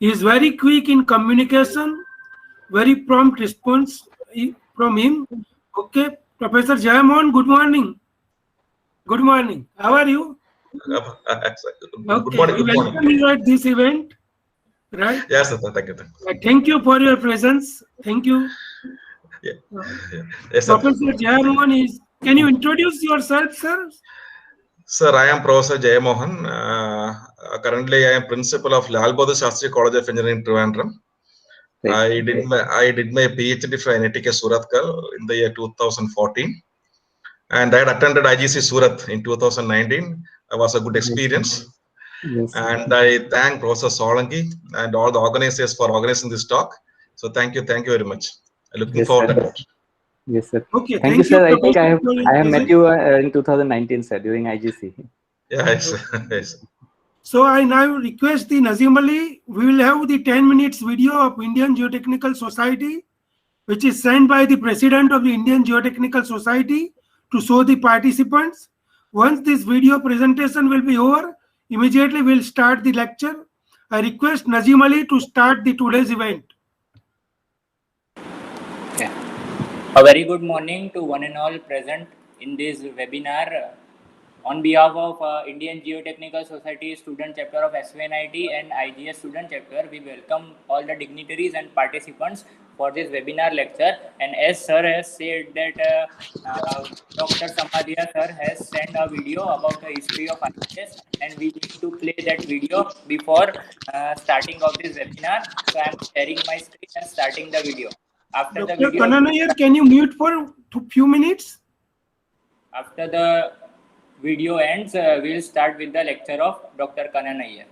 He is very quick in communication, very prompt response from him. Okay, Professor Jayamohan, good morning. Good morning. How are you? Good Okay, morning. we welcome you at this event, right? Yes, sir. Thank you. Thank you for your presence. Thank you. Yeah. Yes, sir. Professor Jayamohan is. Can you introduce yourself, sir? Sir, I am Professor Jayamohan. Currently, I am principal of Lal Bahadur Shastri College of Engineering, Trivandrum. I did my PhD from NITK Surathkal in the year 2014, and I had attended IGC Surat in 2019. It was a good experience. Yes. And I thank Professor Solanki and all the organizers for organizing this talk. So thank you very much. I'm looking forward to it. Yes, sir. Okay, thank you, sir. I think I Professor have met you in 2019, sir, during IGC. Yes. Yes. So I now request the Nazim Ali. We will have the 10 minutes video of Indian Geotechnical Society, which is sent by the President of the Indian Geotechnical Society to show the participants. Once this video presentation will be over, immediately we'll start the lecture. I request Nazim Ali to start the today's event. Yeah. A very good morning to one and all present in this webinar. On behalf of Indian Geotechnical Society Student Chapter of SVNIT and IGS Student Chapter, we welcome all the dignitaries and participants for this webinar lecture. And as sir has said that Dr. Samadia sir has sent a video about the history of IGS, and we need to play that video before starting of this webinar. So I am sharing my screen and starting the video. After Dr. the video, Kananayar, can you mute for a few minutes? After the video ends, we'll start with the lecture of Dr. Kananayar.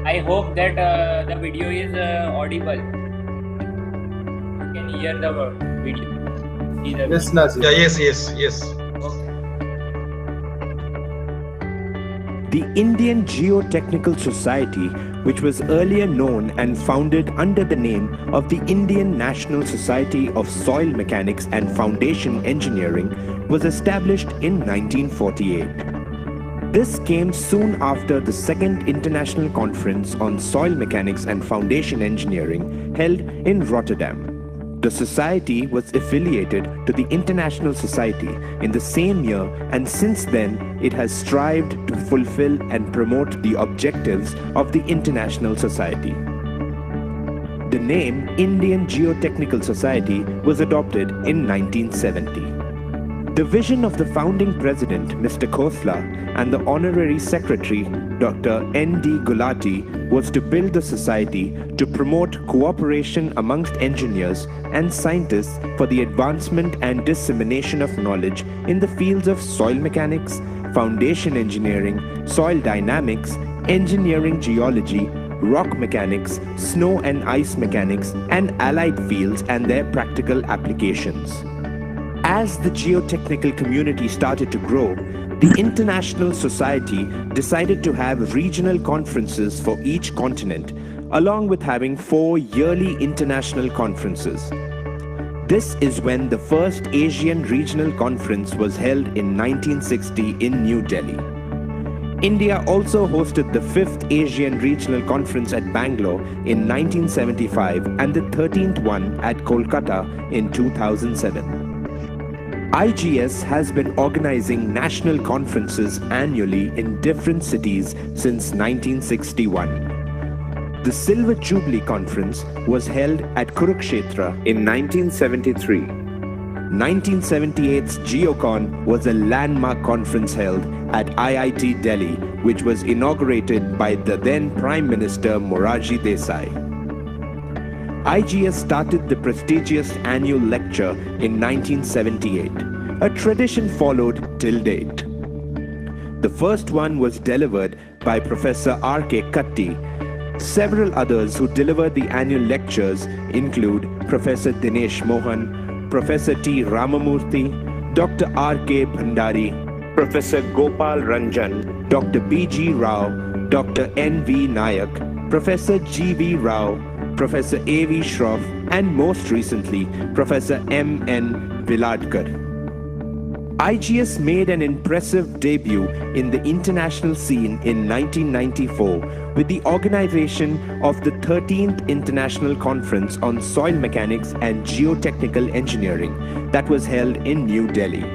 I hope that the video is audible. You can hear the video. Yes, Nazim. Yeah, yes. The Indian Geotechnical Society, which was earlier known and founded under the name of the Indian National Society of Soil Mechanics and Foundation Engineering, was established in 1948. This came soon after the Second International Conference on Soil Mechanics and Foundation Engineering held in Rotterdam. The society was affiliated to the International Society in the same year, and since then it has strived to fulfill and promote the objectives of the International Society. The name Indian Geotechnical Society was adopted in 1970. The vision of the founding president, Mr. Khosla, and the honorary secretary, Dr. N.D. Gulati, was to build the society to promote cooperation amongst engineers and scientists for the advancement and dissemination of knowledge in the fields of soil mechanics, foundation engineering, soil dynamics, engineering geology, rock mechanics, snow and ice mechanics, and allied fields and their practical applications. As the geotechnical community started to grow, the International Society decided to have regional conferences for each continent, along with having 4 yearly international conferences. This is when the first Asian Regional Conference was held in 1960 in New Delhi. India also hosted the 5th Asian Regional Conference at Bangalore in 1975 and the 13th one at Kolkata in 2007. IGS has been organizing national conferences annually in different cities since 1961. The Silver Jubilee Conference was held at Kurukshetra in 1973. 1978's GeoCon was a landmark conference held at IIT Delhi, which was inaugurated by the then Prime Minister Morarji Desai. IGS started the prestigious annual lecture in 1978. A tradition followed till date. The first one was delivered by Professor R.K. Katti. Several others who delivered the annual lectures include Professor Dinesh Mohan, Professor T. Ramamurthy, Dr. R.K. Bhandari, Professor Gopal Ranjan, Dr. B.G. Rao, Dr. N.V. Nayak, Professor G.V. Rao, Professor A.V. Shroff, and most recently, Professor M.N. Viladkar. IGS made an impressive debut in the international scene in 1994 with the organization of the 13th International Conference on Soil Mechanics and Geotechnical Engineering that was held in New Delhi.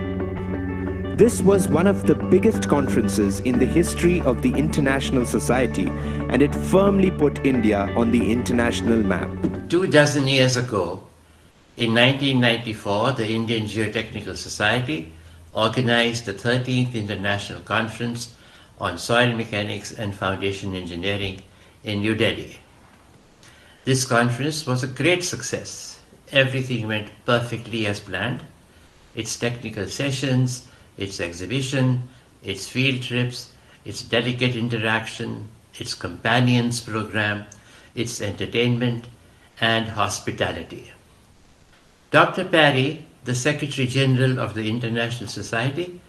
This was one of the biggest conferences in the history of the International Society, and it firmly put India on the international map. 24 years ago, in 1994, the Indian Geotechnical Society organized the 13th International Conference on Soil Mechanics and Foundation Engineering in New Delhi. This conference was a great success. Everything went perfectly as planned. Its technical sessions, its exhibition, its field trips, its delegate interaction, its companions program, its entertainment, and hospitality. Dr. Parry, the Secretary General of the International Society,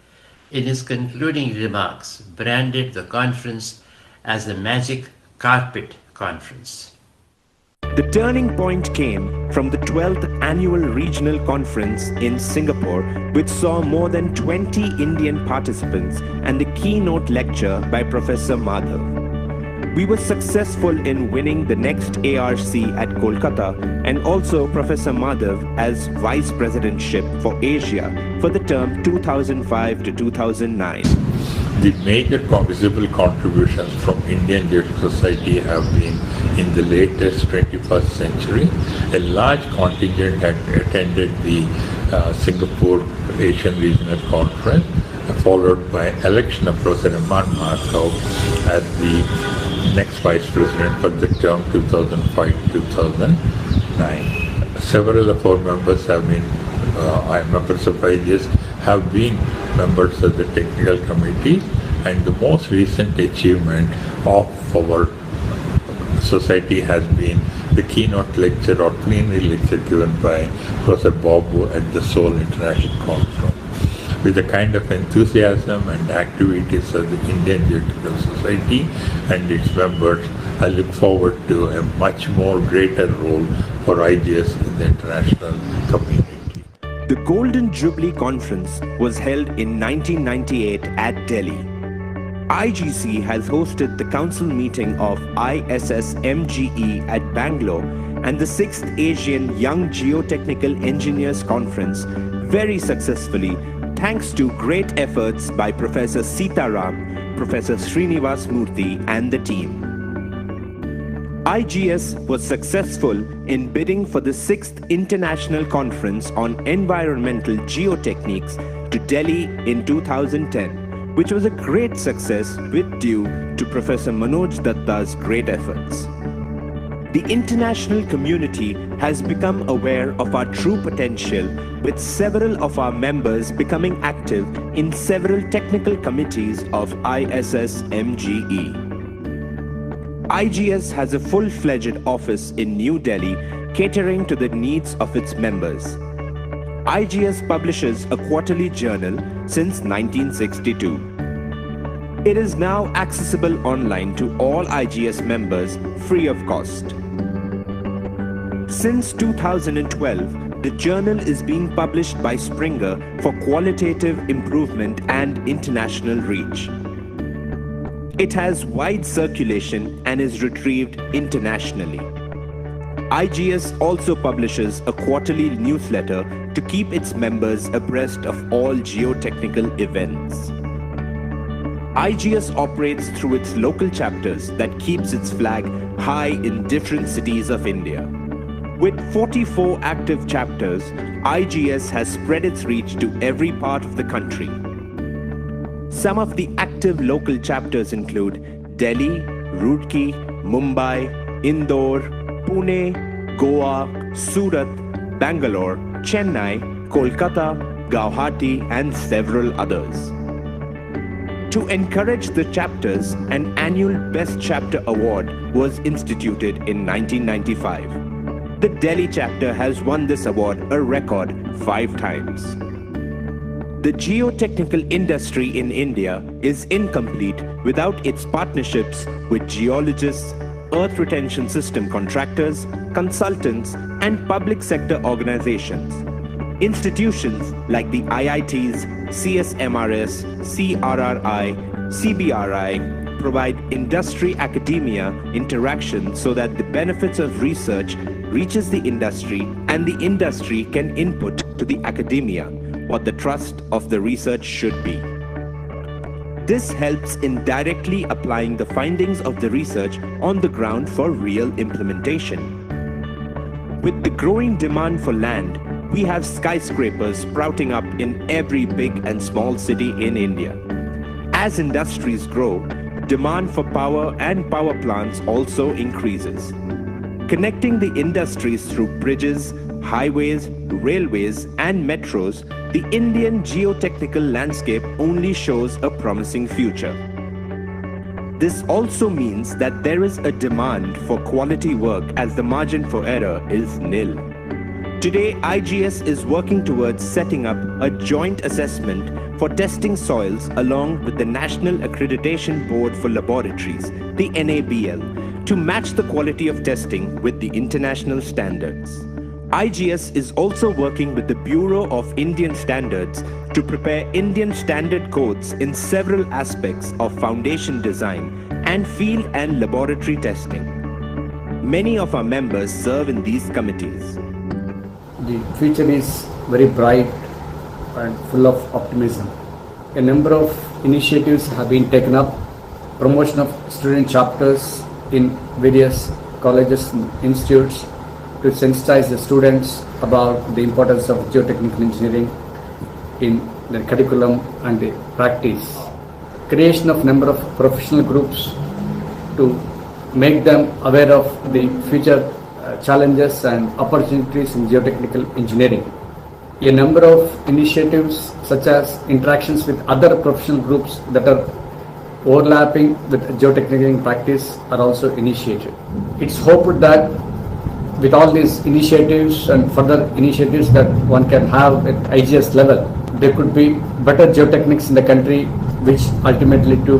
in his concluding remarks, branded the conference as a magic carpet conference. The turning point came from the 12th Annual Regional Conference in Singapore, which saw more than 20 Indian participants and the keynote lecture by Professor Madhav. We were successful in winning the next ARC at Kolkata and also Professor Madhav as Vice Presidentship for Asia for the term 2005 to 2009. The major visible contributions from Indian Geotechnical Society have been in the latest 21st century. A large contingent had attended the Singapore Asian Regional Conference, followed by election of Professor M.R. Madhav as the next Vice President for the term 2005-2009. Several of our members have been, members of IGS, have been members of the technical committee, and the most recent achievement of our society has been the keynote lecture or plenary lecture given by Professor Babu at the Seoul International Conference. With the kind of enthusiasm and activities of the Indian Geotechnical Society and its members, I look forward to a much more greater role for IGS in the international community. The Golden Jubilee Conference was held in 1998 at Delhi. IGC has hosted the council meeting of ISSMGE at Bangalore and the 6th Asian Young Geotechnical Engineers Conference very successfully, thanks to great efforts by Professor Sitaram, Professor Srinivas Murthy and the team. IGS was successful in bidding for the 6th International Conference on Environmental Geotechniques to Delhi in 2010, which was a great success with due to Professor Manoj Datta's great efforts. The international community has become aware of our true potential, with several of our members becoming active in several technical committees of ISSMGE. IGS has a full-fledged office in New Delhi, catering to the needs of its members. IGS publishes a quarterly journal since 1962. It is now accessible online to all IGS members free of cost. Since 2012, the journal is being published by Springer for qualitative improvement and international reach. It has wide circulation and is retrieved internationally. IGS also publishes a quarterly newsletter to keep its members abreast of all geotechnical events. IGS operates through its local chapters that keeps its flag high in different cities of India. With 44 active chapters, IGS has spread its reach to every part of the country. Some of the active local chapters include Delhi, Roorkee, Mumbai, Indore, Pune, Goa, Surat, Bangalore, Chennai, Kolkata, Guwahati, and several others. To encourage the chapters, an annual Best Chapter Award was instituted in 1995. The Delhi chapter has won this award a record 5 times. The geotechnical industry in India is incomplete without its partnerships with geologists, earth retention system contractors, consultants, and public sector organizations. Institutions like the IITs, CSMRS, CRRI, CBRI provide industry-academia interaction so that the benefits of research reaches the industry and the industry can input to the academia what the thrust of the research should be. This helps in directly applying the findings of the research on the ground for real implementation. With the growing demand for land, we have skyscrapers sprouting up in every big and small city in India. As industries grow, demand for power and power plants also increases. Connecting the industries through bridges, highways, railways, and metros, the Indian geotechnical landscape only shows a promising future. This also means that there is a demand for quality work as the margin for error is nil. Today, IGS is working towards setting up a joint assessment for testing soils along with the National Accreditation Board for Laboratories, the NABL, to match the quality of testing with the international standards. IGS is also working with the Bureau of Indian Standards to prepare Indian standard codes in several aspects of foundation design and field and laboratory testing. Many of our members serve in these committees. The future is very bright and full of optimism. A number of initiatives have been taken up, promotion of student chapters in various colleges and institutes to sensitize the students about the importance of geotechnical engineering in the curriculum and the practice. Creation of number of professional groups to make them aware of the future challenges and opportunities in geotechnical engineering. A number of initiatives such as interactions with other professional groups that are overlapping with geotechnical practice are also initiated. It's hoped that with all these initiatives and further initiatives that one can have at IGS level, there could be better geotechnics in the country, which ultimately to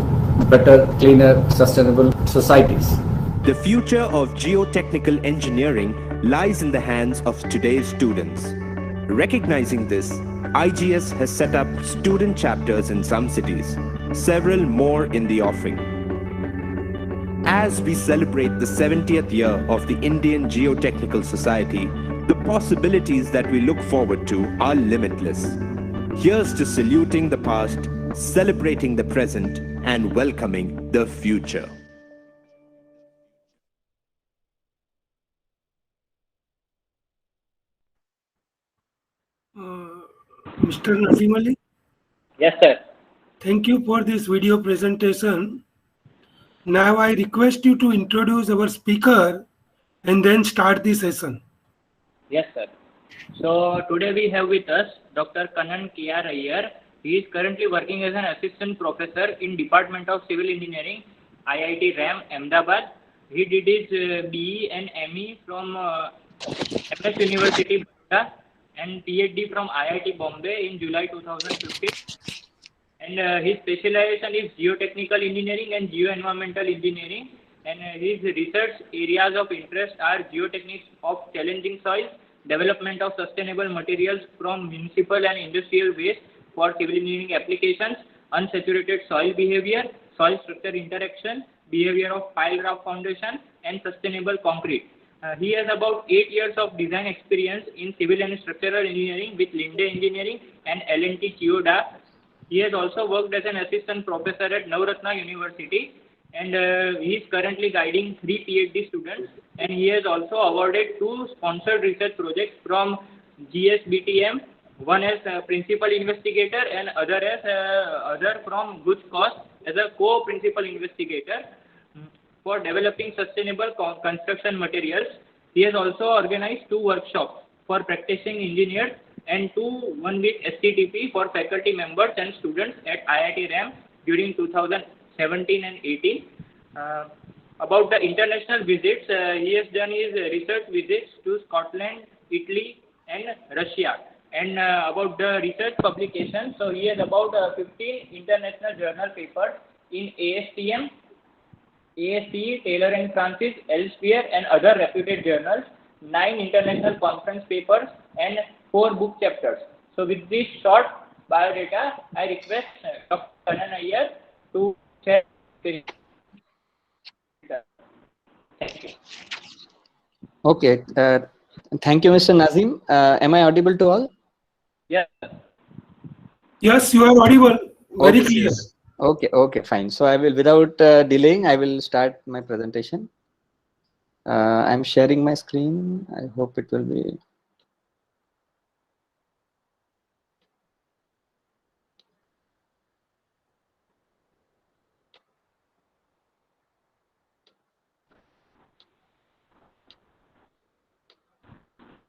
better, cleaner, sustainable societies. The future of geotechnical engineering lies in the hands of today's students. Recognizing this, IGS has set up student chapters in some cities, several more in the offing. As we celebrate the 70th year of the Indian Geotechnical Society, the possibilities that we look forward to are limitless. Here's to saluting the past, celebrating the present, and welcoming the future. Mr. Nazim Ali? Yes, sir. Thank you for this video presentation. Now I request you to introduce our speaker and then start the session. Yes, sir. So today we have with us Dr. Kannan K.R. Iyer. He is currently working as an assistant professor in Department of Civil Engineering, IIT RAM, Ahmedabad. He did his BE and ME from MS University, Bhutta, and PhD from IIT Bombay in July 2015. And his specialization is geotechnical engineering and geoenvironmental engineering. And his research areas of interest are geotechnics of challenging soils, development of sustainable materials from municipal and industrial waste for civil engineering applications, unsaturated soil behavior, soil structure interaction, behavior of pile ground foundation, and sustainable concrete. He has about 8 years of design experience in civil and structural engineering with Linde Engineering and L&T Chiyoda. He has also worked as an assistant professor at Navratna University, and he is currently guiding 3 PhD students, and he has also awarded 2 sponsored research projects from GSBTM, one as principal investigator and other from Guj Cost as a co-principal investigator for developing sustainable construction materials. He has also organized 2 workshops for practicing engineers and 2 one-week STTP for faculty members and students at IIT RAM during 2017 and 18. About the international visits, he has done his research visits to Scotland, Italy, and Russia. And about the research publication, so he has about 15 international journal papers in ASTM, ASCE, Taylor and Francis, Elsevier, and other reputed journals, 9 international conference papers, and 4 book chapters. So with this short biodata, I request Dr. Kannan Iyer to share. Thank you. Okay. Thank you, Mr. Nazim. Am I audible to all? Yes. Yes, you are audible. Very Okay. clear. Yes. Okay, fine. So I will, without delaying, I will start my presentation. I'm sharing my screen. I hope it will be.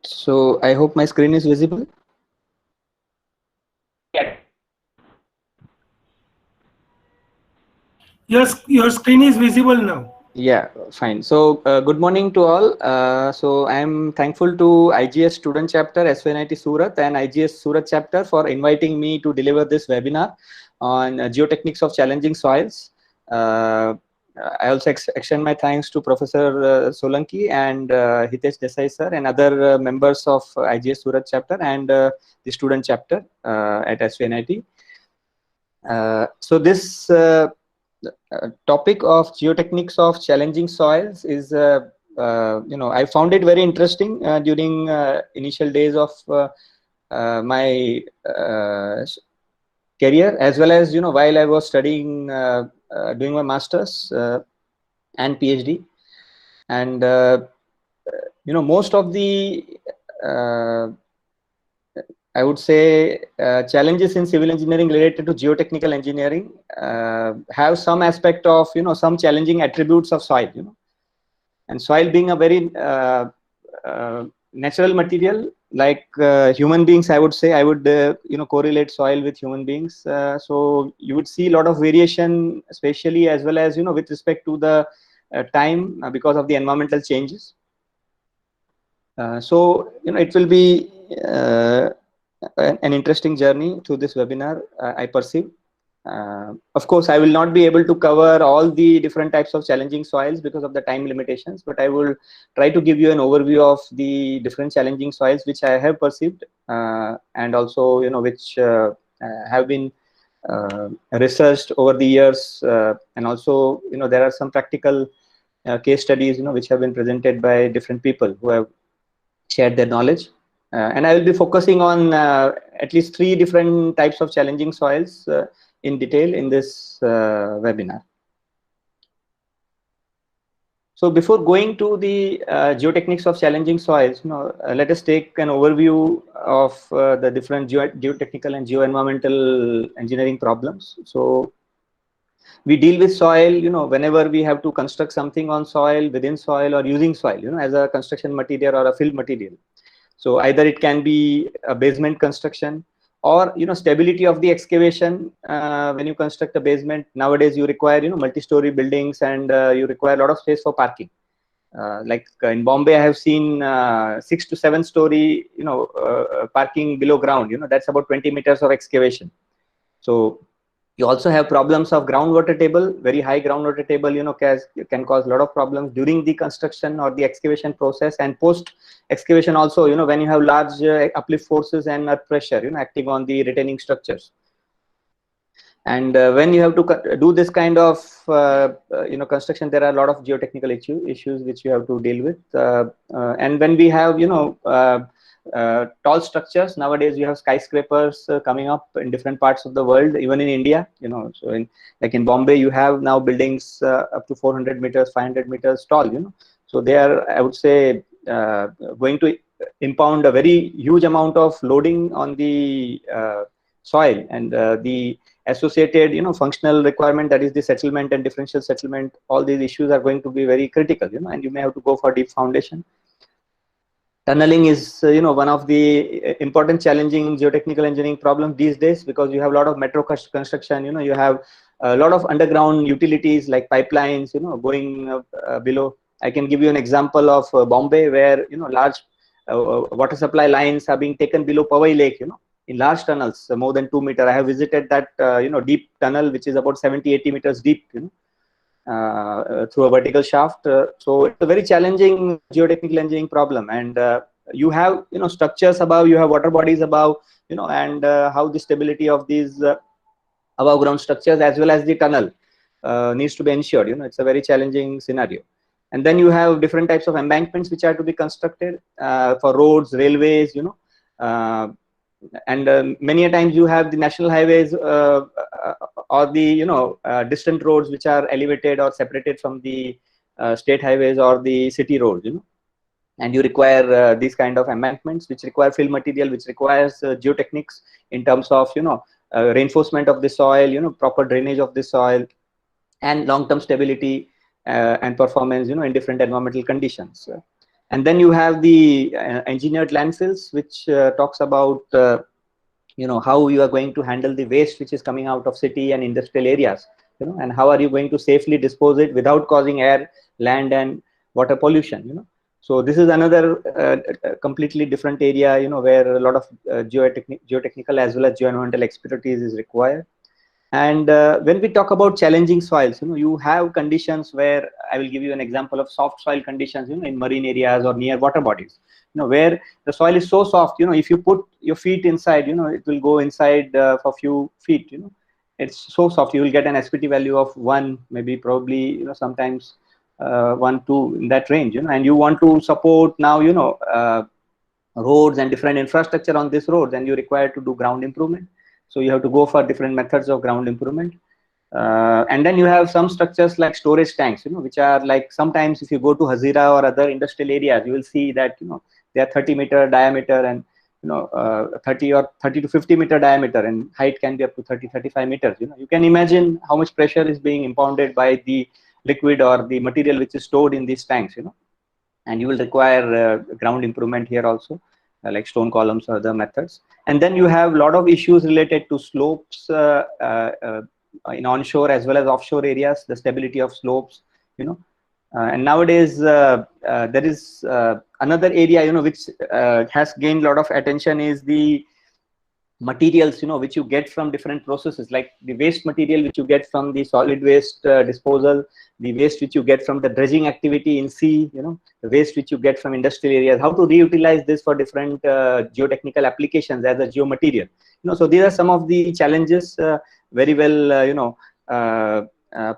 So I hope my screen is visible. Yes. Yes, your screen is visible now. Yeah, fine. So good morning to all. So I am thankful to IGS student chapter SVNIT Surat and IGS Surat chapter for inviting me to deliver this webinar on geotechnics of challenging soils. I also extend my thanks to Professor Solanki and Hitesh Desai sir and other members of IGS Surat chapter and the student chapter at SVNIT. So this topic of geotechnics of challenging soils is, I found it very interesting during initial days of my career, as well as, while I was studying, doing my master's and PhD. And, most of the, I would say, challenges in civil engineering related to geotechnical engineering have some aspect of, some challenging attributes of soil, and soil being a very natural material, like human beings, I would say, I would, correlate soil with human beings. So you would see a lot of variation, especially as well as, with respect to the time because of the environmental changes. So, it will be an interesting journey through this webinar, I perceive. Of course, I will not be able to cover all the different types of challenging soils because of the time limitations, but I will try to give you an overview of the different challenging soils which I have perceived and also, which have been researched over the years, and also, there are some practical case studies, which have been presented by different people who have shared their knowledge. And I will be focusing on at least 3 different types of challenging soils in detail in this webinar. So before going to the geotechnics of challenging soils, let us take an overview of the different geotechnical and geoenvironmental engineering problems. So we deal with soil, whenever we have to construct something on soil, within soil, or using soil, as a construction material or a fill material. So either it can be a basement construction or, stability of the excavation. When you construct a basement, nowadays you require, multi-story buildings, and you require a lot of space for parking. Like in Bombay, I have seen 6 to 7 story, parking below ground, that's about 20 meters of excavation. So you also have problems of groundwater table. Very high groundwater table, can cause a lot of problems during the construction or the excavation process, and post excavation also, when you have large uplift forces and earth pressure, acting on the retaining structures. And when you have to do this kind of, construction, there are a lot of geotechnical issues which you have to deal with. And when we have, tall structures, nowadays you have skyscrapers coming up in different parts of the world, even in India, so in Bombay, you have now buildings up to 400 meters, 500 meters tall, so they are, I would say, going to impound a very huge amount of loading on the soil, and the associated, functional requirement, that is the settlement and differential settlement, all these issues are going to be very critical, and you may have to go for deep foundation. Tunneling is, one of the important challenging geotechnical engineering problems these days, because you have a lot of metro construction, you have a lot of underground utilities like pipelines, going below. I can give you an example of Bombay, where, large water supply lines are being taken below Powai Lake, in large tunnels, more than 2 meters. I have visited that, deep tunnel, which is about 70-80 meters deep, through a vertical shaft. So it's a very challenging geotechnical engineering problem, and you have structures above, you have water bodies above, and how the stability of these above ground structures as well as the tunnel needs to be ensured. It's a very challenging scenario. And then you have different types of embankments which are to be constructed for roads, railways, and many a times you have the national highways or the distant roads which are elevated or separated from the state highways or the city roads, and you require these kind of embankments which require fill material, which requires geotechnics in terms of reinforcement of the soil, proper drainage of the soil, and long-term stability and performance in different environmental conditions. And then you have the engineered landfills, which talks about how you are going to handle the waste which is coming out of city and industrial areas, and how are you going to safely dispose it without causing air, land, and water pollution. So this is another completely different area, where a lot of geotechnical as well as geoenvironmental expertise is required. And when we talk about challenging soils, you have conditions where I will give you an example of soft soil conditions, in marine areas or near water bodies, where the soil is so soft, if you put your feet inside, it will go inside for few feet, it's so soft, you will get an SPT value of 1, maybe probably, sometimes 1, 2 in that range, and you want to support now, roads and different infrastructure on this road, then you require to do ground improvement. So you have to go for different methods of ground improvement. And then you have some structures like storage tanks, which are like, sometimes if you go to Hazira or other industrial areas, you will see that, they are 30-meter diameter and, 30 or 30 to 50 meter diameter, and height can be up to 30-35 meters. You can imagine how much pressure is being impounded by the liquid or the material which is stored in these tanks, and you will require ground improvement here also, like stone columns or other methods. And then you have a lot of issues related to slopes in onshore as well as offshore areas, the stability of slopes, and nowadays there is another area, which has gained a lot of attention, is the materials, which you get from different processes, like the waste material which you get from the solid waste disposal, the waste which you get from the dredging activity in sea, the waste which you get from industrial areas, how to reutilize this for different geotechnical applications as a geomaterial. So these are some of the challenges very well,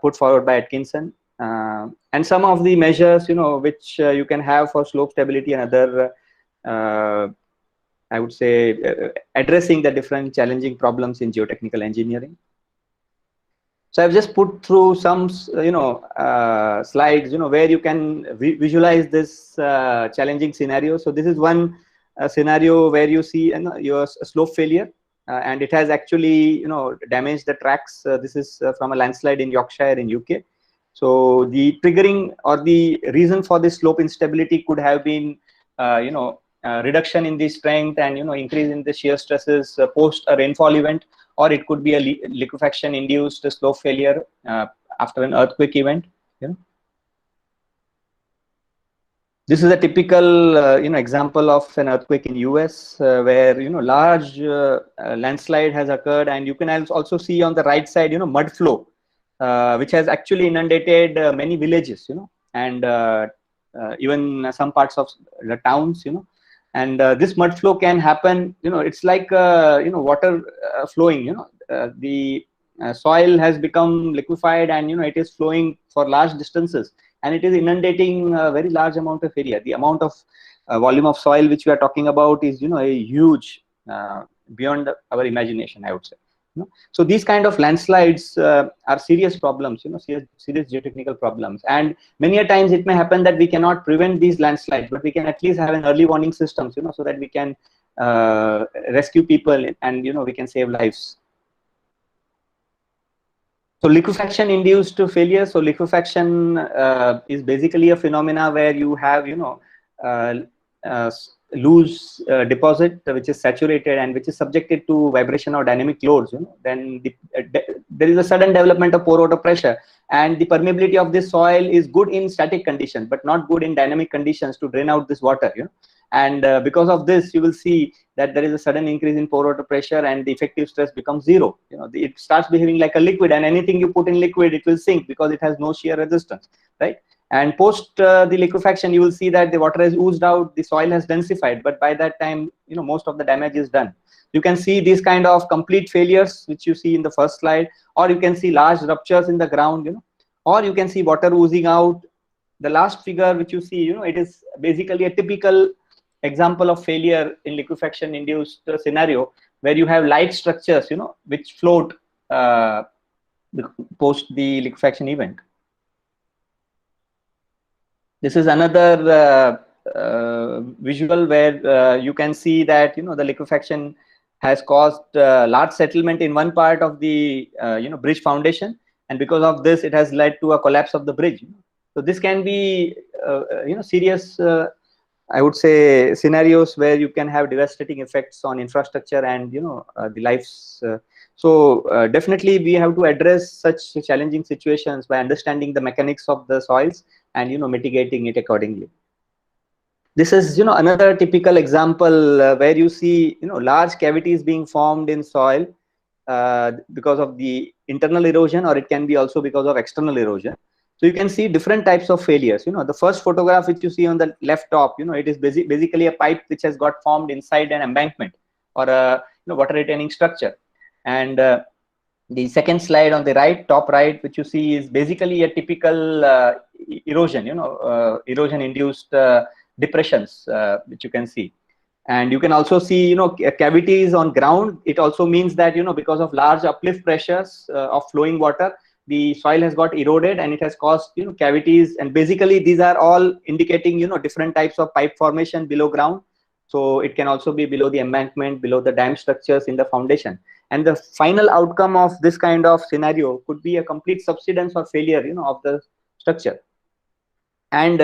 put forward by Atkinson, and some of the measures, which you can have for slope stability and other I would say addressing the different challenging problems in geotechnical engineering. So I've just put through some, slides, where you can visualize this challenging scenario. So this is one scenario where you see your slope failure, and it has actually, damaged the tracks. This is from a landslide in Yorkshire in UK. So the triggering or the reason for this slope instability could have been, reduction in the strength and increase in the shear stresses post a rainfall event, or it could be a liquefaction induced slope failure after an earthquake event. This is a typical example of an earthquake in US where large landslide has occurred, and you can also see on the right side mud flow which has actually inundated many villages, and even some parts of the towns, and this mud flow can happen, it's like water flowing, the soil has become liquefied, and it is flowing for large distances, and it is inundating a very large amount of area. The amount of volume of soil which we are talking about is a huge, beyond our imagination, I would say. So these kind of landslides are serious problems, serious geotechnical problems, and many a times it may happen that we cannot prevent these landslides, but we can at least have an early warning system, so that we can rescue people and we can save lives. So liquefaction induced failure. So liquefaction is basically a phenomena where you have loose deposit which is saturated and which is subjected to vibration or dynamic loads, then there is a sudden development of pore water pressure, and the permeability of this soil is good in static conditions but not good in dynamic conditions to drain out this water, And because of this, you will see that there is a sudden increase in pore water pressure and the effective stress becomes zero. It starts behaving like a liquid, and anything you put in liquid, it will sink because it has no shear resistance, right? And post the liquefaction, you will see that the water has oozed out, the soil has densified, but by that time, most of the damage is done. You can see these kind of complete failures, which you see in the first slide, or you can see large ruptures in the ground, or you can see water oozing out. The last figure which you see, it is basically a typical example of failure in liquefaction induced scenario, where you have light structures, which float post the liquefaction event. This is another visual where you can see that the liquefaction has caused large settlement in one part of the bridge foundation, and because of this, it has led to a collapse of the bridge. So this can be serious, I would say, scenarios where you can have devastating effects on infrastructure and the lives. So definitely we have to address such challenging situations by understanding the mechanics of the soils and mitigating it accordingly. This is another typical example where you see large cavities being formed in soil because of the internal erosion, or it can be also because of external erosion. So you can see different types of failures. The first photograph which you see on the left top, it is basically a pipe which has got formed inside an embankment or a water retaining structure. And the second slide on the right, top right, which you see is basically a typical erosion, erosion induced depressions, which you can see. And you can also see, cavities on ground. It also means that, because of large uplift pressures of flowing water, the soil has got eroded and it has caused, cavities. And basically these are all indicating, different types of pipe formation below ground. So it can also be below the embankment, below the dam structures in the foundation. And the final outcome of this kind of scenario could be a complete subsidence or failure, of the structure. And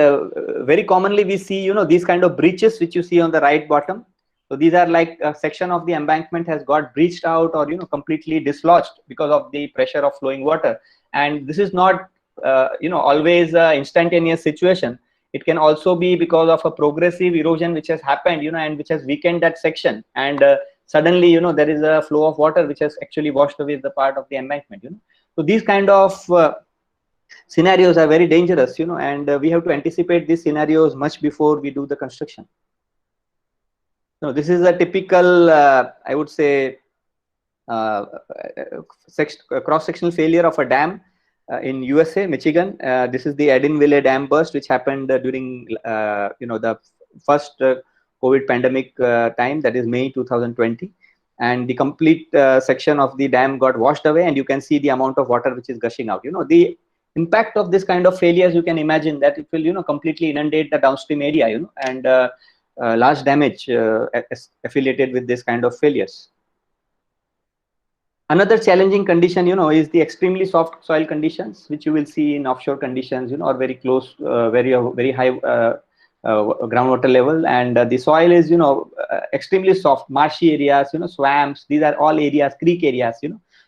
very commonly we see, these kind of breaches which you see on the right bottom. So these are like a section of the embankment has got breached out or, completely dislodged because of the pressure of flowing water. And this is not, always an instantaneous situation. It can also be because of a progressive erosion which has happened, and which has weakened that section. And suddenly, there is a flow of water which has actually washed away the part of the embankment. So these kind of scenarios are very dangerous, and we have to anticipate these scenarios much before we do the construction. So this is a typical, I would say, cross-sectional failure of a dam in USA, Michigan. This is the Edinville Dam burst, which happened during, the first COVID pandemic time, that is May 2020. And the complete section of the dam got washed away, and you can see the amount of water which is gushing out. The impact of this kind of failures, you can imagine that it will, completely inundate the downstream area, and large damage affiliated with this kind of failures. Another challenging condition, is the extremely soft soil conditions, which you will see in offshore conditions, or very close, very high groundwater level, and the soil is, extremely soft, marshy areas, swamps. These are all areas, creek areas,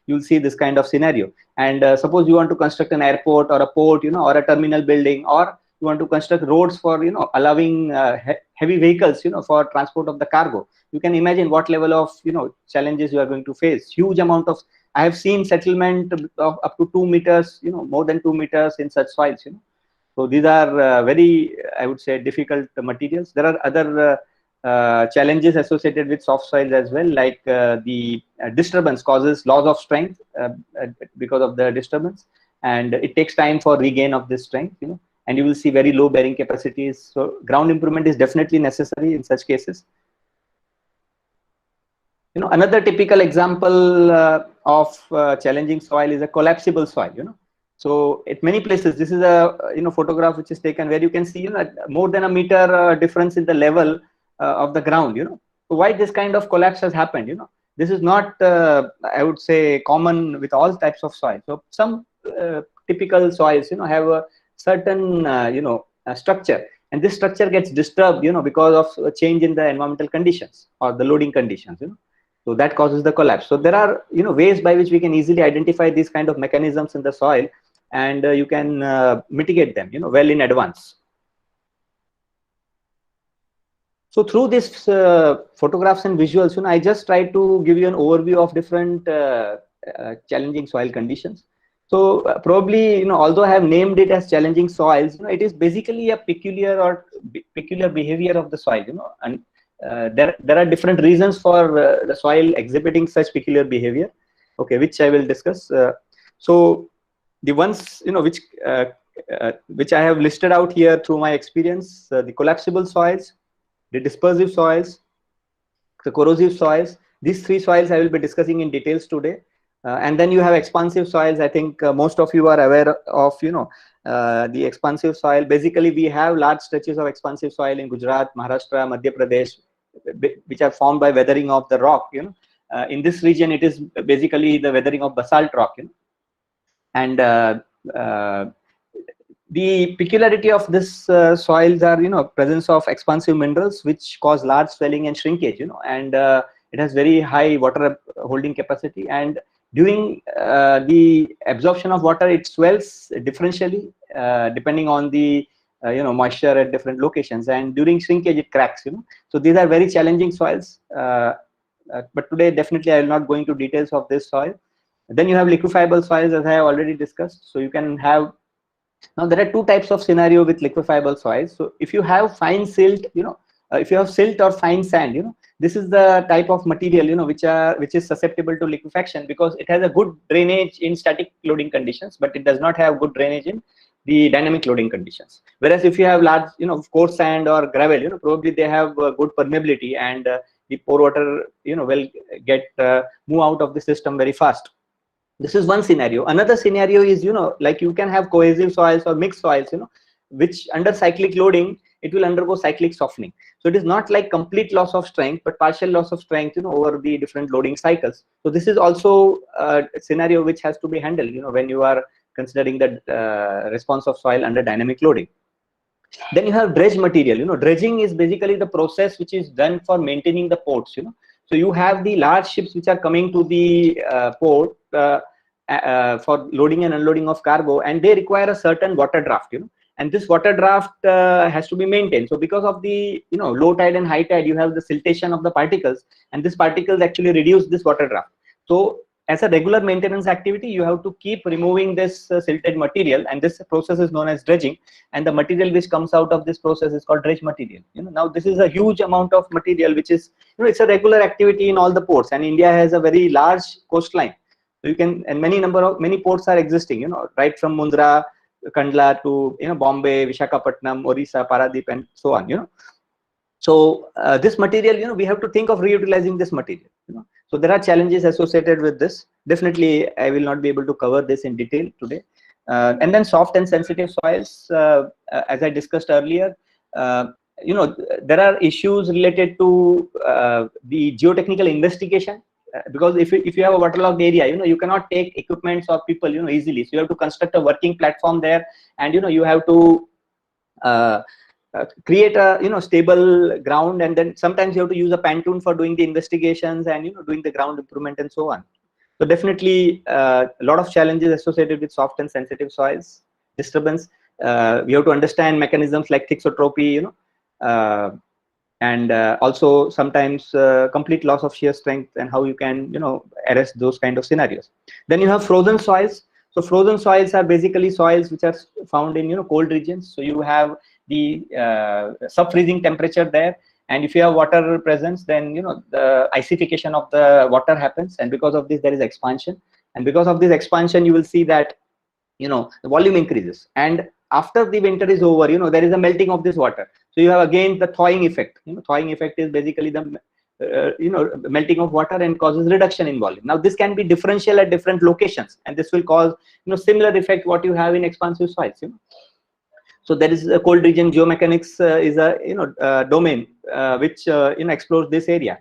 you'll see this kind of scenario. And suppose you want to construct an airport or a port, or a terminal building, or you want to construct roads for, allowing heavy vehicles, for transport of the cargo. You can imagine what level of, challenges you are going to face. Huge amount of, I have seen settlement of up to 2 meters, more than 2 meters in such soils, So these are very, I would say, difficult materials. There are other challenges associated with soft soils as well, like the disturbance causes loss of strength because of the disturbance, and it takes time for regain of this strength, and you will see very low bearing capacities. So ground improvement is definitely necessary in such cases. Another typical example of challenging soil is a collapsible soil. So at many places, this is a photograph which is taken where you can see more than a meter difference in the level of the ground. So why this kind of collapse has happened? This is not, I would say, common with all types of soil. So some typical soils, have a certain, structure, and this structure gets disturbed, because of a change in the environmental conditions or the loading conditions. So that causes the collapse. So there are, ways by which we can easily identify these kind of mechanisms in the soil, and you can mitigate them, well in advance. So through this photographs and visuals, you know, I just try to give you an overview of different challenging soil conditions. So probably, you know, although I have named it as challenging soils, you know, it is basically a peculiar behavior of the soil, you know, and there are different reasons for the soil exhibiting such peculiar behavior, okay, which I will discuss. So the ones, you know, which I have listed out here through my experience, the collapsible soils, the dispersive soils, the corrosive soils. These three soils I will be discussing in details today. And then you have expansive soils. I think most of you are aware of, you know, the expansive soil. Basically, we have large stretches of expansive soil in Gujarat, Maharashtra, Madhya Pradesh, which are formed by weathering of the rock. You know, in this region, it is basically the weathering of basalt rock. You know, and the peculiarity of this soils are, you know, presence of expansive minerals which cause large swelling and shrinkage. You know, and it has very high water holding capacity, and during the absorption of water, it swells differentially depending on the you know, moisture at different locations, and during shrinkage it cracks. You know, so these are very challenging soils. But today definitely I will not go into details of this soil. Then you have liquefiable soils, as I have already discussed. So you can have, now there are two types of scenario with liquefiable soils. So if you have fine silt, you know, if you have silt or fine sand, you know, this is the type of material, you know, which is susceptible to liquefaction, because it has a good drainage in static loading conditions, but it does not have good drainage in the dynamic loading conditions. Whereas if you have large, you know, coarse sand or gravel, you know, probably they have good permeability, and the pore water, you know, will get move out of the system very fast. This is one scenario. Another scenario is, you know, like you can have cohesive soils or mixed soils, you know, which under cyclic loading, it will undergo cyclic softening. So it is not like complete loss of strength, but partial loss of strength, you know, over the different loading cycles. So this is also a scenario which has to be handled, you know, when you are considering the response of soil under dynamic loading. Then you have dredge material. You know, dredging is basically the process which is done for maintaining the ports. You know, so you have the large ships which are coming to the port for loading and unloading of cargo, and they require a certain water draft. You know, and this water draft has to be maintained. So because of the, you know, low tide and high tide, you have the siltation of the particles, and these particles actually reduce this water draft. So as a regular maintenance activity, you have to keep removing this silted material, and this process is known as dredging, and the material which comes out of this process is called dredge material. You know, now this is a huge amount of material which is, you know, it's a regular activity in all the ports, and India has a very large coastline. So you can, and many ports are existing, you know, right from Mundra, Kandla to, you know, Bombay, Visakhapatnam, Orissa, Paradip, and so on. You know, so this material, you know, we have to think of reutilizing this material. You know, so there are challenges associated with this. Definitely, I will not be able to cover this in detail today. And then soft and sensitive soils, as I discussed earlier, you know, there are issues related to the geotechnical investigation. Because if you have a waterlogged area, you know, you cannot take equipments or people, you know, easily. So you have to construct a working platform there, and, you know, you have to create a, you know, stable ground, and then sometimes you have to use a Pantone for doing the investigations and, you know, doing the ground improvement and so on. So definitely a lot of challenges associated with soft and sensitive soils. Disturbance, we have to understand mechanisms like thixotropy, you know, and also sometimes complete loss of shear strength, and how you can, you know, arrest those kind of scenarios. Then you have frozen soils. So frozen soils are basically soils which are found in, you know, cold regions. So you have the sub-freezing temperature there, and if you have water presence, then, you know, the icification of the water happens, and because of this there is expansion, and because of this expansion you will see that, you know, the volume increases, and after the winter is over, you know, there is a melting of this water. So you have again the thawing effect. You know, thawing effect is basically the you know, melting of water, and causes reduction in volume. Now this can be differential at different locations, and this will cause, you know, similar effect what you have in expansive soils. You know, so there is a cold region geomechanics is a, you know, domain which you know, explores this area.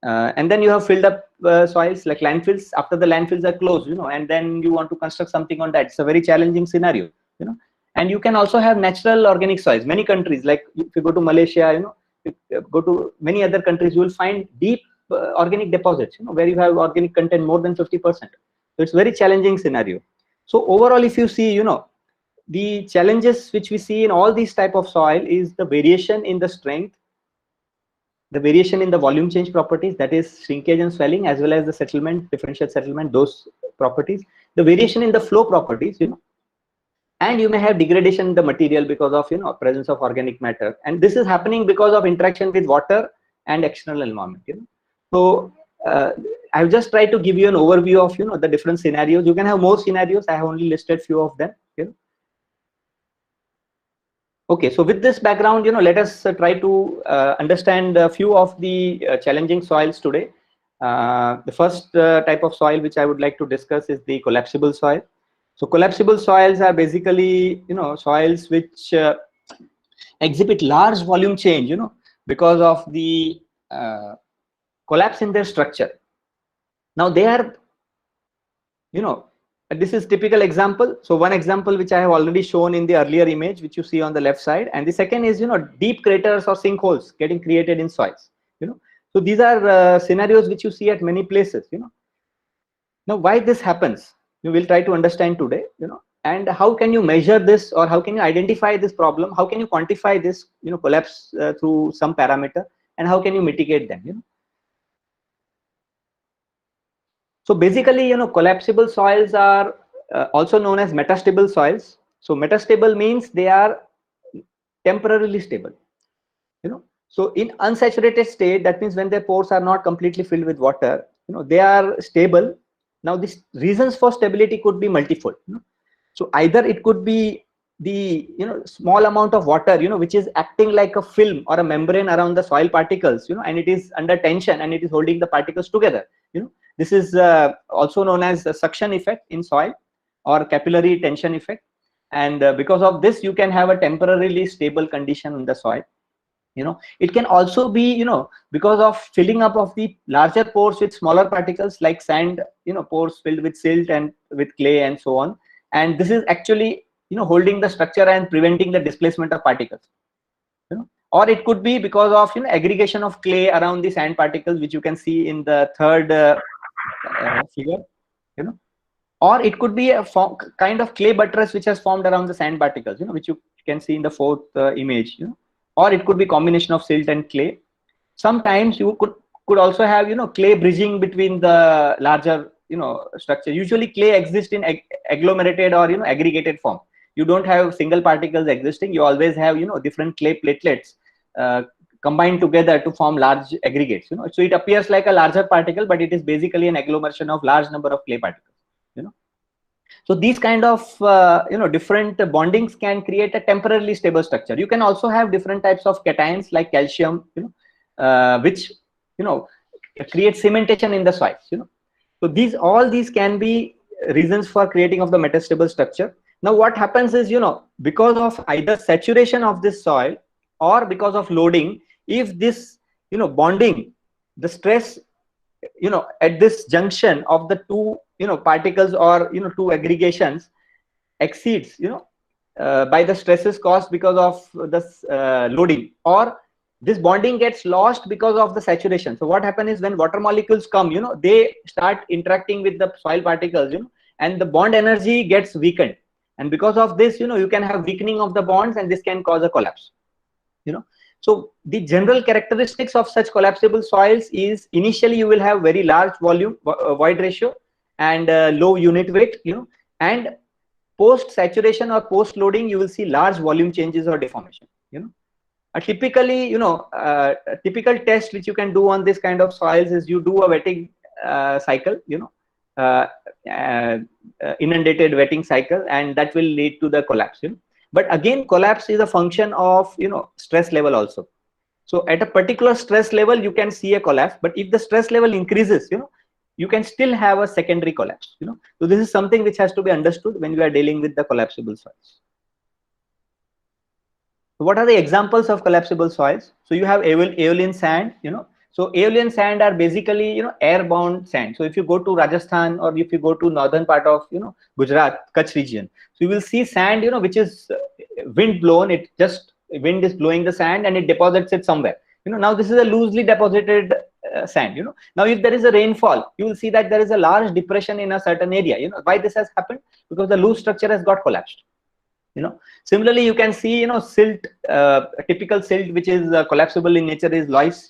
And then you have filled up soils like landfills. After the landfills are closed, you know, and then you want to construct something on that. It's a very challenging scenario. You know, and you can also have natural organic soils. Many countries, like if you go to Malaysia, you know, if you go to many other countries, you will find deep organic deposits, you know, where you have organic content more than 50%. So it's very challenging scenario. So overall, if you see, you know, the challenges which we see in all these type of soil is the variation in the strength, the variation in the volume change properties, that is shrinkage and swelling, as well as the settlement, differential settlement, those properties, the variation in the flow properties, and you may have degradation in the material because of presence of organic matter, and this is happening because of interaction with water and external environment. So I've just tried to give you an overview of the different scenarios. You can have more scenarios. I have only listed few of them. Okay, so with this background, let us try to understand a few of the challenging soils today. The first type of soil which I would like to discuss is the collapsible soil. So collapsible soils are basically soils which exhibit large volume change because of the collapse in their structure. Now they are this is typical example. So one example which I have already shown in the earlier image, which you see on the left side, and the second is deep craters or sinkholes getting created in soils. So these are scenarios which you see at many places. Now why this happens, we will try to understand today. And how can you measure this, or how can you identify this problem? How can you quantify this collapse through some parameter, and how can you mitigate them? So basically, collapsible soils are also known as metastable soils. So metastable means they are temporarily stable. So in unsaturated state, that means when their pores are not completely filled with water, they are stable. Now these reasons for stability could be multifold. So either it could be the small amount of water which is acting like a film or a membrane around the soil particles, and it is under tension and it is holding the particles together. This is also known as the suction effect in soil, or capillary tension effect, and because of this you can have a temporarily stable condition in the soil. It can also be because of filling up of the larger pores with smaller particles like sand, pores filled with silt and with clay and so on, and this is actually holding the structure and preventing the displacement of particles. Or it could be because of aggregation of clay around the sand particles, which you can see in the third figure. Or it could be a kind of clay buttress which has formed around the sand particles, which you can see in the fourth image. Or it could be combination of silt and clay. Sometimes you could also have clay bridging between the larger structure. Usually clay exists in agglomerated or aggregated form. You don't have single particles existing. You always have different clay platelets combined together to form large aggregates. So it appears like a larger particle, but it is basically an agglomeration of large number of clay particles. So these kind of different bondings can create a temporarily stable structure. You can also have different types of cations like calcium, which create cementation in the soils. So all these can be reasons for creating of the metastable structure. Now what happens is because of either saturation of this soil or because of loading, if this bonding, the stress at this junction of the two particles or two aggregations exceeds by the stresses caused because of this loading, or this bonding gets lost because of the saturation. So what happens is when water molecules come, they start interacting with the soil particles, and the bond energy gets weakened, and because of this you can have weakening of the bonds, and this can cause a collapse. So the general characteristics of such collapsible soils is initially you will have very large volume void ratio and low unit weight, and post saturation or post loading you will see large volume changes or deformation. Typically a typical test which you can do on this kind of soils is you do a wetting cycle, inundated wetting cycle, and that will lead to the collapse. But again, collapse is a function of stress level also. So at a particular stress level you can see a collapse, but if the stress level increases, you can still have a secondary collapse. So this is something which has to be understood when we are dealing with the collapsible soils. So what are the examples of collapsible soils? So you have aeolian sand. So aeolian sand are basically airborne sand. So if you go to Rajasthan or if you go to northern part of Gujarat, Kutch region, so you will see sand which is wind blown. It just wind is blowing the sand and it deposits it somewhere. Now this is a loosely deposited sand. Now if there is a rainfall, you will see that there is a large depression in a certain area. Why this has happened? Because the loose structure has got collapsed. Similarly, you can see, silt, a typical silt which is collapsible in nature is loess.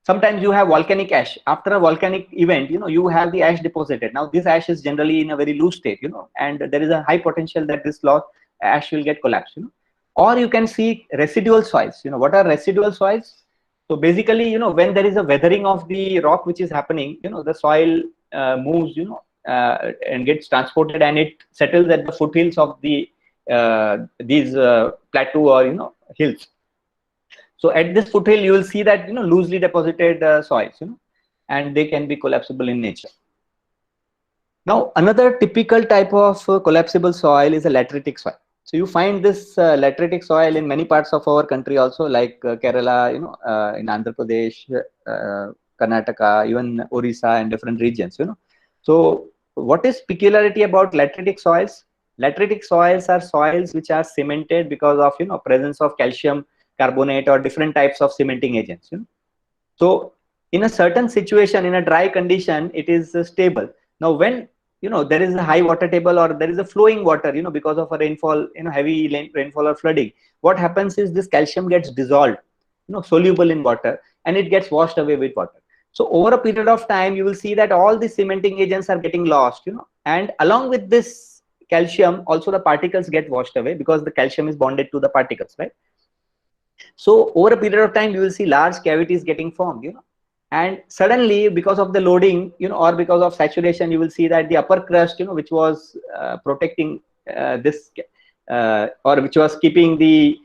Sometimes you have volcanic ash. After a volcanic event, you have the ash deposited. Now this ash is generally in a very loose state, and there is a high potential that this ash will get collapsed. Or you can see residual soils. What are residual soils? So basically, when there is a weathering of the rock which is happening, the soil moves, and gets transported, and it settles at the foothills of the these plateau or hills. So at this foothill, you will see that loosely deposited soils, and they can be collapsible in nature. Now, another typical type of collapsible soil is a lateritic soil. So you find this lateritic soil in many parts of our country also, like Kerala, in Andhra Pradesh, Karnataka, even Orissa, and different regions. So what is peculiarity about lateritic soils? Lateritic soils are soils which are cemented because of presence of calcium carbonate or different types of cementing agents. So in a certain situation, in a dry condition, it is stable. Now when there is a high water table or there is a flowing water, because of a rainfall, heavy rainfall or flooding, what happens is this calcium gets dissolved, soluble in water, and it gets washed away with water. So over a period of time, you will see that all the cementing agents are getting lost, and along with this calcium, also the particles get washed away because the calcium is bonded to the particles, right? So over a period of time, you will see large cavities getting formed, and suddenly because of the loading, or because of saturation, you will see that the upper crust, which was protecting this, or which was keeping the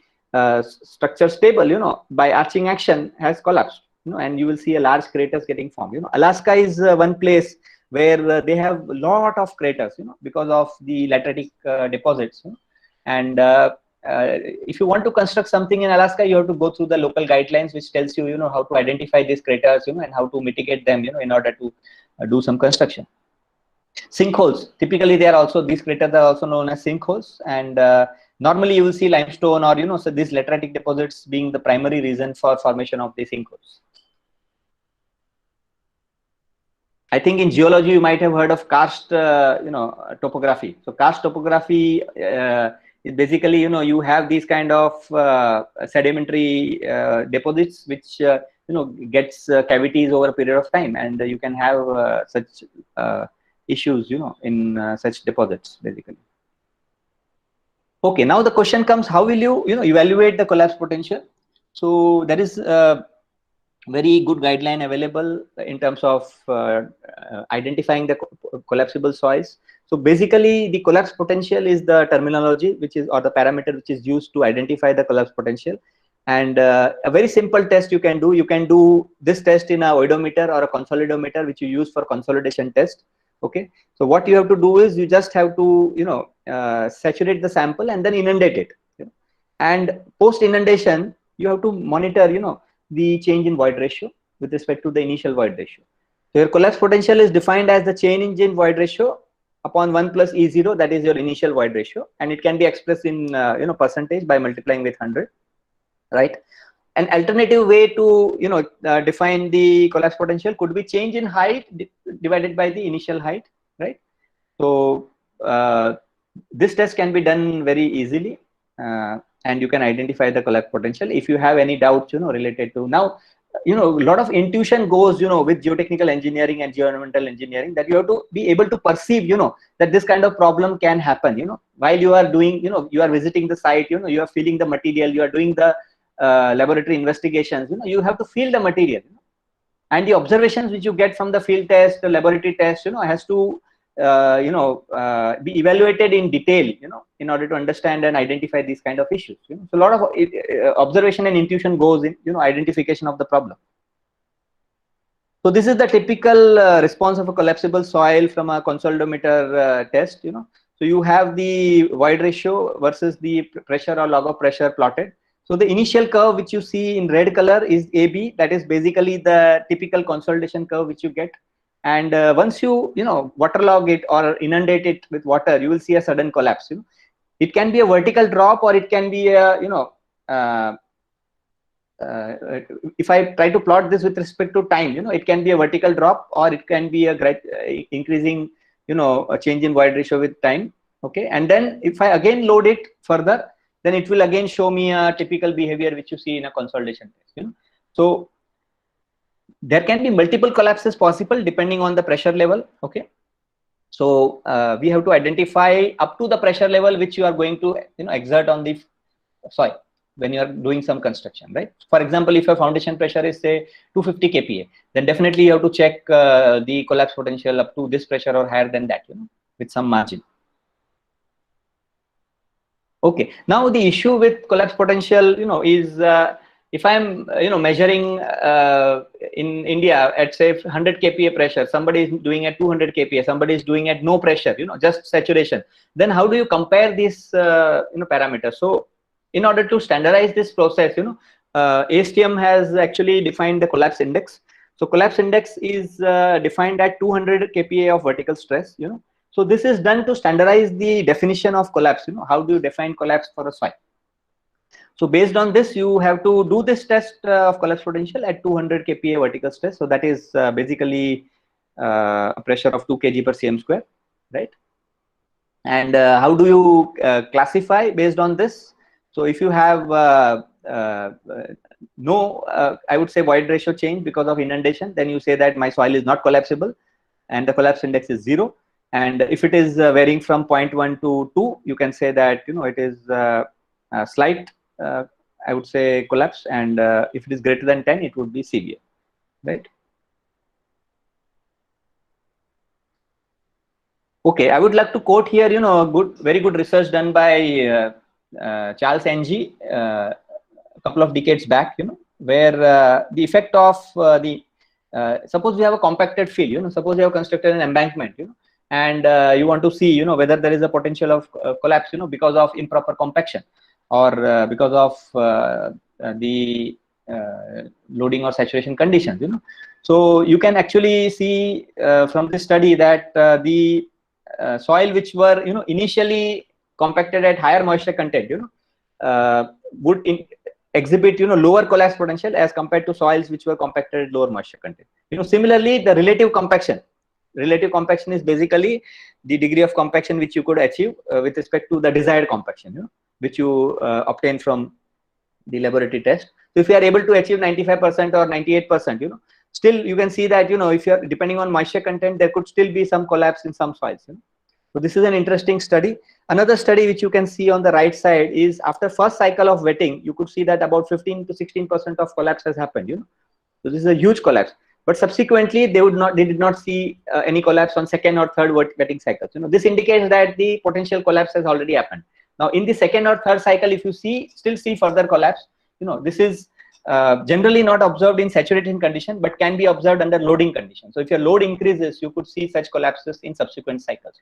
structure stable, by arching action has collapsed, and you will see a large craters getting formed. Alaska is one place where they have a lot of craters, because of the lateritic deposits, and if you want to construct something in Alaska, you have to go through the local guidelines, which tells you, how to identify these craters, and how to mitigate them, in order to do some construction. Sinkholes, typically these craters are also known as sinkholes, and normally you will see limestone or so these lateritic deposits being the primary reason for formation of these sinkholes. I think in geology you might have heard of karst topography. So karst topography basically, you have these kind of sedimentary deposits which gets cavities over a period of time, and you can have such issues in such deposits basically. Okay, now the question comes, how will you evaluate the collapse potential? So there is a very good guideline available in terms of identifying the collapsible soils. So basically, the collapse potential is the terminology or the parameter which is used to identify the collapse potential. And a very simple test you can do this test in a oidometer or a consolidometer, which you use for consolidation test. Okay, so what you have to do is you just have to saturate the sample and then inundate it. And post inundation, you have to monitor the change in void ratio with respect to the initial void ratio. So your collapse potential is defined as the change in void ratio upon 1 plus E0, that is your initial void ratio, and it can be expressed in percentage by multiplying with 100, right? An alternative way to define the collapse potential could be change in height divided by the initial height, right? So this test can be done very easily, and you can identify the collapse potential. If you have any doubts related to now, a lot of intuition goes with geotechnical engineering and geoenvironmental engineering, that you have to be able to perceive that this kind of problem can happen while you are doing you are visiting the site, you are feeling the material, you are doing the laboratory investigations, you have to feel the material, and the observations which you get from the field test, the laboratory test, has to be evaluated in detail, in order to understand and identify these kind of issues. So a lot of observation and intuition goes in, identification of the problem. So this is the typical response of a collapsible soil from a consolidometer test. So you have the void ratio versus the pressure or log of pressure plotted. So the initial curve which you see in red color is AB. That is basically the typical consolidation curve which you get. And once you waterlog it or inundate it with water, you will see a sudden collapse. It can be a vertical drop, or it can be a if I try to plot this with respect to time, it can be a vertical drop, or it can be a increasing a change in void ratio with time. Okay, and then if I again load it further, then it will again show me a typical behavior which you see in a consolidation test. So there can be multiple collapses possible depending on the pressure level. Okay, so we have to identify up to the pressure level which you are going to exert on the soil when you are doing some construction, right? For example, if your foundation pressure is say 250 kPa, then definitely you have to check the collapse potential up to this pressure or higher than that, with some margin. Okay, now the issue with collapse potential, is if I'm, measuring in India at say 100 kPa pressure, somebody is doing at 200 kPa, somebody is doing at no pressure, just saturation. Then how do you compare these, parameters? So in order to standardize this process, ASTM has actually defined the collapse index. So collapse index is defined at 200 kPa of vertical stress, So this is done to standardize the definition of collapse. How do you define collapse for a soil? So based on this, you have to do this test of collapse potential at 200 kPa vertical stress. So that is basically a pressure of 2 kg per cm square, right? And how do you classify based on this? So if you have no, I would say void ratio change because of inundation, then you say that my soil is not collapsible and the collapse index is 0. And if it is varying from 0.1 to 2, you can say that, it is a slight, I would say, collapse. And if it is greater than 10, it would be severe, right? Okay, I would like to quote here, very good research done by Charles Ng a couple of decades back, where the effect of suppose we have a compacted field, suppose you have constructed an embankment, and you want to see, whether there is a potential of collapse, because of improper compaction or because of the loading or saturation conditions, So you can actually see from this study that the soil which were, initially compacted at higher moisture content, would exhibit, lower collapse potential as compared to soils which were compacted at lower moisture content. Similarly, the relative compaction is basically the degree of compaction which you could achieve with respect to the desired compaction, which you obtain from the laboratory test. So if you are able to achieve 95% or 98%, still you can see that, if you are depending on moisture content, there could still be some collapse in some soils. So this is an interesting study. Another study which you can see on the right side is after first cycle of wetting, you could see that about 15 to 16% of collapse has happened. So this is a huge collapse. But subsequently, they did not see any collapse on second or third wetting cycles. This indicates that the potential collapse has already happened. Now, in the second or third cycle, if you still see further collapse, this is generally not observed in saturating condition, but can be observed under loading conditions. So if your load increases, you could see such collapses in subsequent cycles.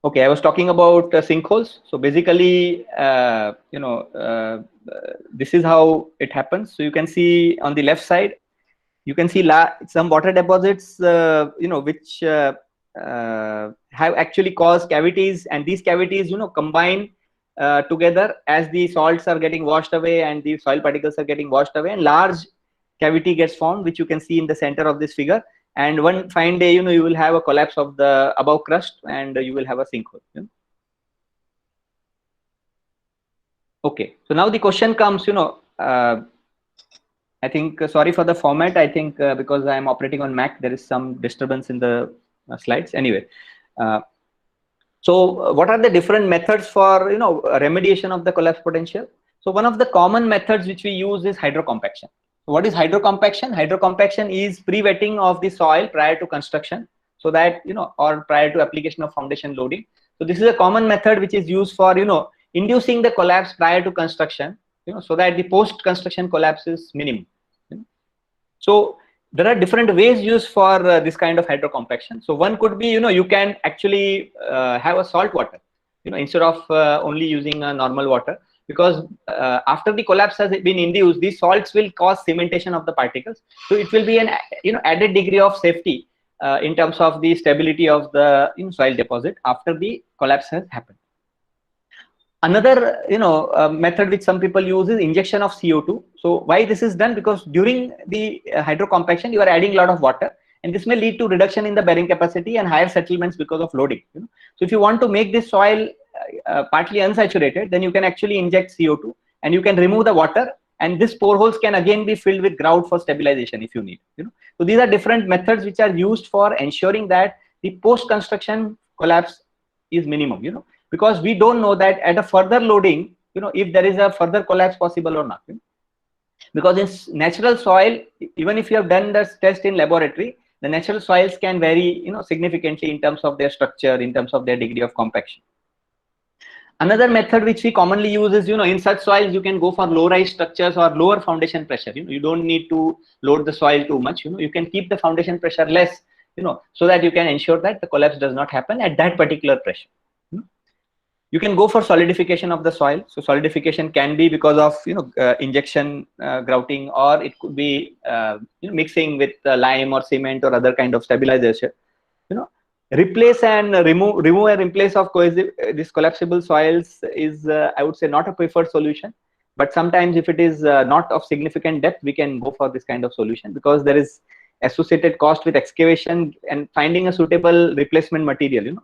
Okay, I was talking about sinkholes. So basically, this is how it happens. So you can see on the left side, you can see some water deposits, which have actually caused cavities, and these cavities, combine together as the salts are getting washed away and the soil particles are getting washed away, and large cavity gets formed, which you can see in the center of this figure. And one fine day, you will have a collapse of the above crust, and you will have a sinkhole. Okay, so now the question comes, I think, sorry for the format, I think because I am operating on Mac, there is some disturbance in the slides. Anyway, so what are the different methods for, remediation of the collapse potential? So one of the common methods which we use is hydrocompaction. What is hydrocompaction? Hydrocompaction is pre-wetting of the soil prior to construction, so that, or prior to application of foundation loading. So this is a common method which is used for, inducing the collapse prior to construction, so that the post-construction collapse is minimum. So there are different ways used for this kind of hydrocompaction. So one could be, you can actually have a salt water, instead of only using a normal water. Because after the collapse has been induced, these salts will cause cementation of the particles. So it will be an added degree of safety in terms of the stability of the soil deposit after the collapse has happened. Another method which some people use is injection of CO2. So why this is done? Because during the hydrocompaction, you are adding a lot of water, and this may lead to reduction in the bearing capacity and higher settlements because of loading. So if you want to make this soil partly unsaturated, then you can actually inject CO2 and you can remove the water, and these poreholes can again be filled with grout for stabilization if you need. So these are different methods which are used for ensuring that the post-construction collapse is minimum. Because we don't know that at a further loading, if there is a further collapse possible or not. Because in natural soil, even if you have done the test in laboratory, the natural soils can vary, significantly in terms of their structure, in terms of their degree of compaction. Another method which we commonly use is, in such soils, you can go for low-rise structures or lower foundation pressure. You don't need to load the soil too much. You can keep the foundation pressure less, so that you can ensure that the collapse does not happen at that particular pressure. You can go for solidification of the soil. So solidification can be because of injection grouting, or it could be mixing with lime or cement or other kind of stabilization. Replace and remove and replace of these collapsible soils is I would say not a preferred solution, but sometimes if it is not of significant depth, we can go for this kind of solution, because there is associated cost with excavation and finding a suitable replacement material,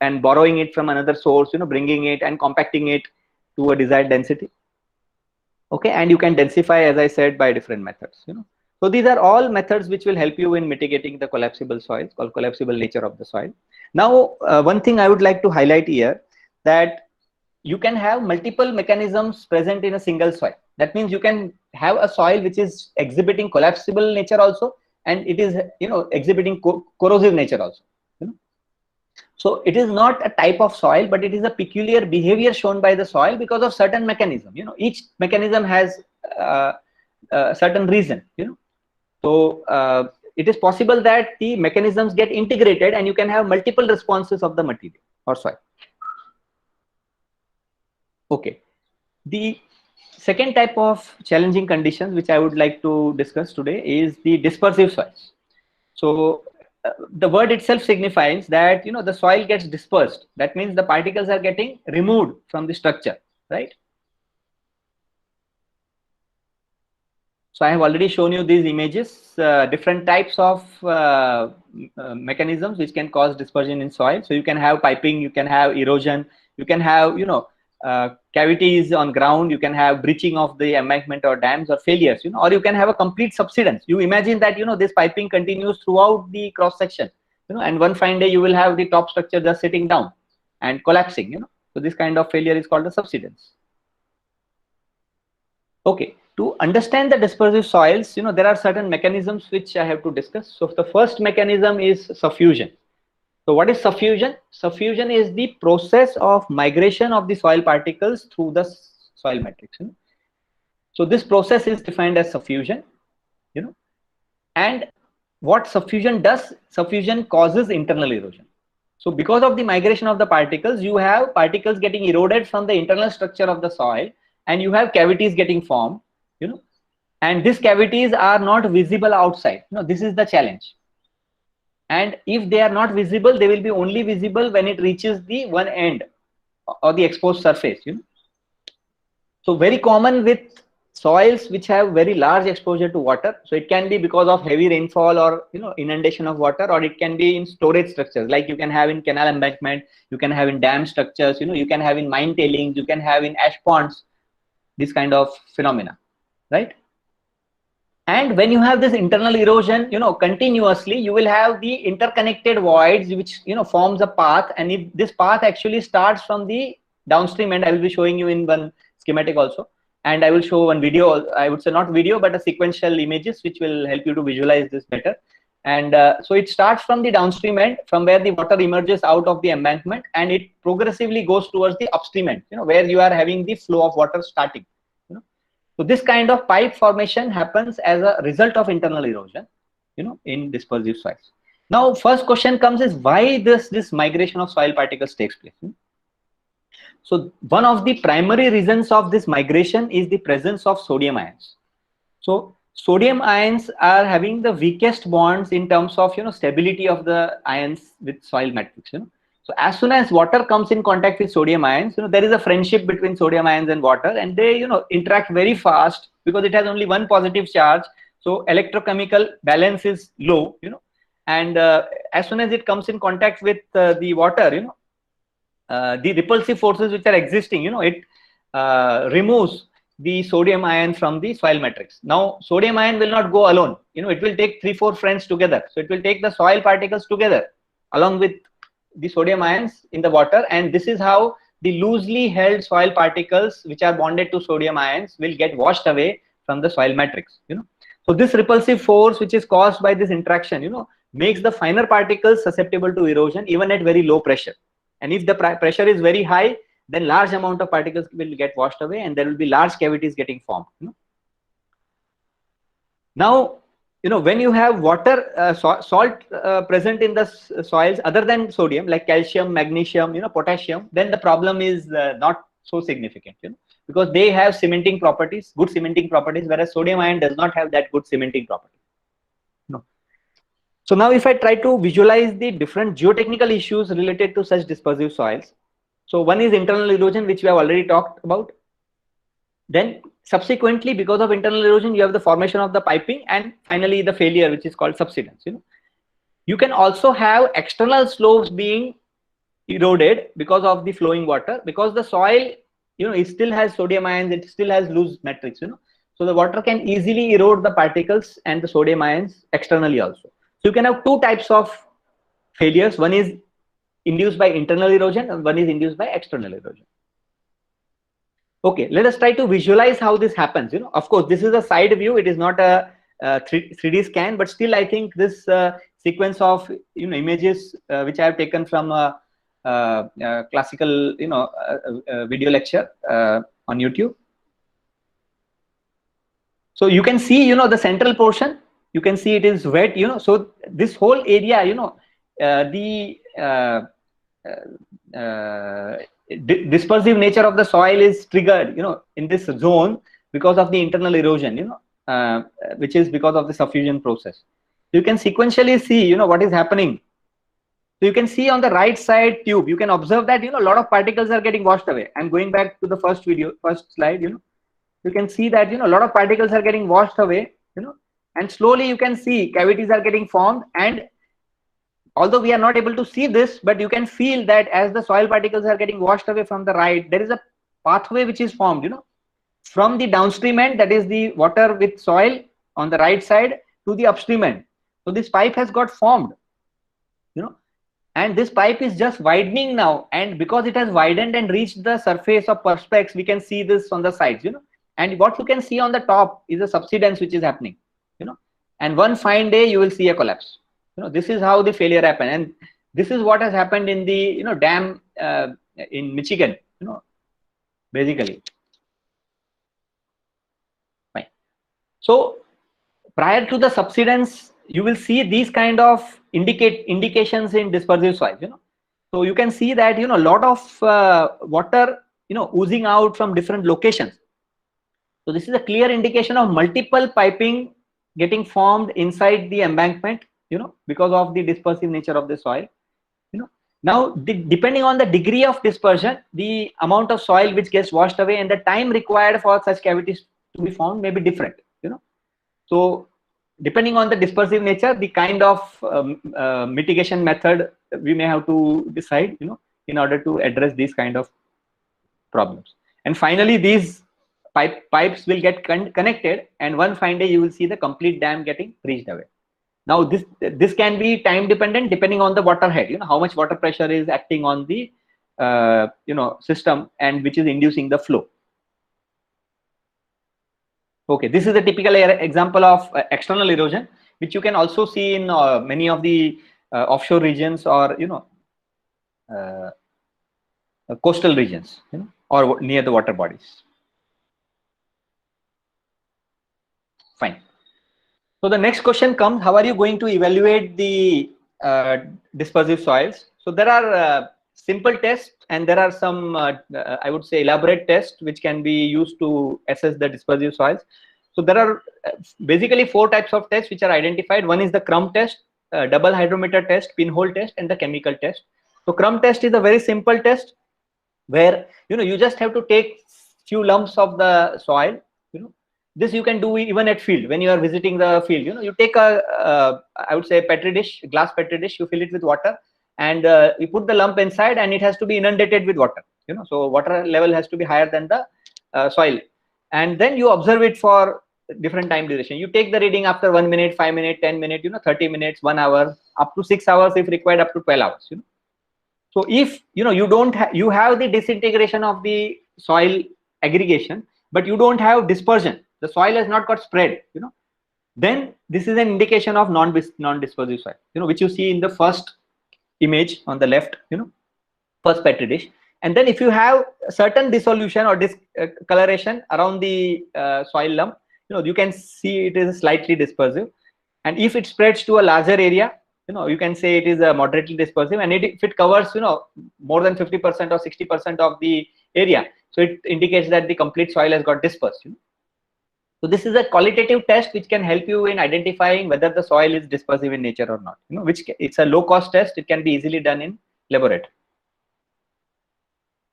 and borrowing it from another source, bringing it and compacting it to a desired density. Okay, and you can densify, as I said, by different methods. So these are all methods which will help you in mitigating the collapsible soils, or collapsible nature of the soil. Now, one thing I would like to highlight here, that you can have multiple mechanisms present in a single soil. That means you can have a soil which is exhibiting collapsible nature also, and it is exhibiting corrosive nature also. So it is not a type of soil, but it is a peculiar behavior shown by the soil because of certain mechanism. Each mechanism has a certain reason. So it is possible that the mechanisms get integrated and you can have multiple responses of the material or soil. Okay. The second type of challenging conditions which I would like to discuss today is the dispersive soils. So the word itself signifies that the soil gets dispersed. That means the particles are getting removed from the structure, right? So I have already shown you these images, different types of mechanisms which can cause dispersion in soil. So you can have piping, you can have erosion, you can have cavities on ground, you can have breaching of the embankment or dams or failures, or you can have a complete subsidence. You imagine that this piping continues throughout the cross section, and one fine day you will have the top structure just sitting down and collapsing. So this kind of failure is called a subsidence. Okay. To understand the dispersive soils, there are certain mechanisms which I have to discuss. So the first mechanism is suffusion. So what is suffusion? Suffusion is the process of migration of the soil particles through the soil matrix. So this process is defined as suffusion. And what suffusion does? Suffusion causes internal erosion. So because of the migration of the particles, you have particles getting eroded from the internal structure of the soil, and you have cavities getting formed. And these cavities are not visible outside. This is the challenge. And if they are not visible, they will be only visible when it reaches the one end or the exposed surface. So very common with soils which have very large exposure to water. So it can be because of heavy rainfall or inundation of water, or it can be in storage structures, like you can have in canal embankment, you can have in dam structures, you can have in mine tailings, you can have in ash ponds, this kind of phenomena. Right? And when you have this internal erosion, continuously, you will have the interconnected voids which, forms a path. And if this path actually starts from the downstream end, I will be showing you in one schematic also. And I will show one video, I would say not video, but a sequential images, which will help you to visualize this better. And so it starts from the downstream end, from where the water emerges out of the embankment, and it progressively goes towards the upstream end, where you are having the flow of water starting. So this kind of pipe formation happens as a result of internal erosion, in dispersive soils. Now, first question comes is, why this migration of soil particles takes place? So one of the primary reasons of this migration is the presence of sodium ions. So sodium ions are having the weakest bonds in terms of stability of the ions with soil matrix. So as soon as water comes in contact with sodium ions, there is a friendship between sodium ions and water, and they interact very fast because it has only one positive charge. So electrochemical balance is low, and as soon as it comes in contact with the water, the repulsive forces which are existing, it removes the sodium ion from the soil matrix. Now sodium ion will not go alone, it will take 3-4 friends together. So it will take the soil particles together along with the sodium ions in the water, and this is how the loosely held soil particles which are bonded to sodium ions will get washed away from the soil matrix. So this repulsive force which is caused by this interaction, makes the finer particles susceptible to erosion even at very low pressure. And if the pressure is very high, then large amount of particles will get washed away, and there will be large cavities getting formed. Now, when you have water, salt present in the soils other than sodium, like calcium, magnesium, potassium, then the problem is not so significant, because they have cementing properties, good cementing properties, whereas sodium ion does not have that good cementing property. So now if I try to visualize the different geotechnical issues related to such dispersive soils. So one is internal erosion, which we have already talked about. Then subsequently, because of internal erosion, you have the formation of the piping, and finally the failure, which is called subsidence. You can also have external slopes being eroded because of the flowing water, because the soil, it still has sodium ions, it still has loose matrix, so the water can easily erode the particles and the sodium ions externally also. So you can have two types of failures. One is induced by internal erosion and one is induced by external erosion. Okay, let us try to visualize how this happens. Of course, this is a side view. It is not a 3D scan, but still, I think this sequence of images which I have taken from a classical video lecture on YouTube. So you can see the central portion. You can see it is wet. So this whole area, dispersive nature of the soil is triggered, in this zone because of the internal erosion, which is because of the suffusion process. So you can sequentially see, what is happening. So you can see on the right side tube, you can observe that, a lot of particles are getting washed away. I'm going back to the first slide, you can see that, a lot of particles are getting washed away, and slowly you can see cavities are getting formed. And although we are not able to see this, but you can feel that as the soil particles are getting washed away from the right, there is a pathway which is formed, from the downstream end, that is the water with soil on the right side, to the upstream end. So this pipe has got formed, and this pipe is just widening now. And because it has widened and reached the surface of perspex, we can see this on the sides, and what you can see on the top is a subsidence which is happening, and one fine day you will see a collapse. This is how the failure happened, and this is what has happened in the dam in Michigan, basically. Fine. So prior to the subsidence, you will see these kind of indications in dispersive soils. So you can see that a lot of water oozing out from different locations. So this is a clear indication of multiple piping getting formed inside the embankment, because of the dispersive nature of the soil. Now depending on the degree of dispersion, the amount of soil which gets washed away and the time required for such cavities to be formed may be different. So depending on the dispersive nature, the kind of mitigation method we may have to decide, in order to address these kind of problems. And finally, these pipes will get connected, and one fine day you will see the complete dam getting breached away. Now this can be time dependent depending on the water head, how much water pressure is acting on the system, and which is inducing the flow. Okay, this is a typical example of external erosion, which you can also see in many of the offshore regions, or coastal regions, or near the water bodies. Fine. So the next question comes: how are you going to evaluate the dispersive soils? So there are simple tests, and there are some I would say elaborate tests which can be used to assess the dispersive soils. So there are basically 4 types of tests which are identified. One is the crumb test, double hydrometer test, pinhole test, and the chemical test. So crumb test is a very simple test where you just have to take few lumps of the soil, this you can do even at field when you are visiting the field. You take a I would say petri dish, glass petri dish, you fill it with water, and you put the lump inside, and it has to be inundated with water. So water level has to be higher than the soil, and then you observe it for different time duration. You take the reading after 1 minute, 5 minutes, 10 minutes, 30 minutes, 1 hour, up to 6 hours if required, up to 12 hours. So if you don't you have the disintegration of the soil aggregation, but you don't have dispersion, the soil has not got spread, then this is an indication of non-dispersive soil, which you see in the first image on the left, first petri dish. And then if you have certain dissolution or discoloration around the soil lump, you can see it is slightly dispersive. And if it spreads to a larger area, you can say it is a moderately dispersive. And if it covers, more than 50% or 60% of the area, so it indicates that the complete soil has got dispersed. So this is a qualitative test which can help you in identifying whether the soil is dispersive in nature or not. It's a low-cost test. It can be easily done in laboratory.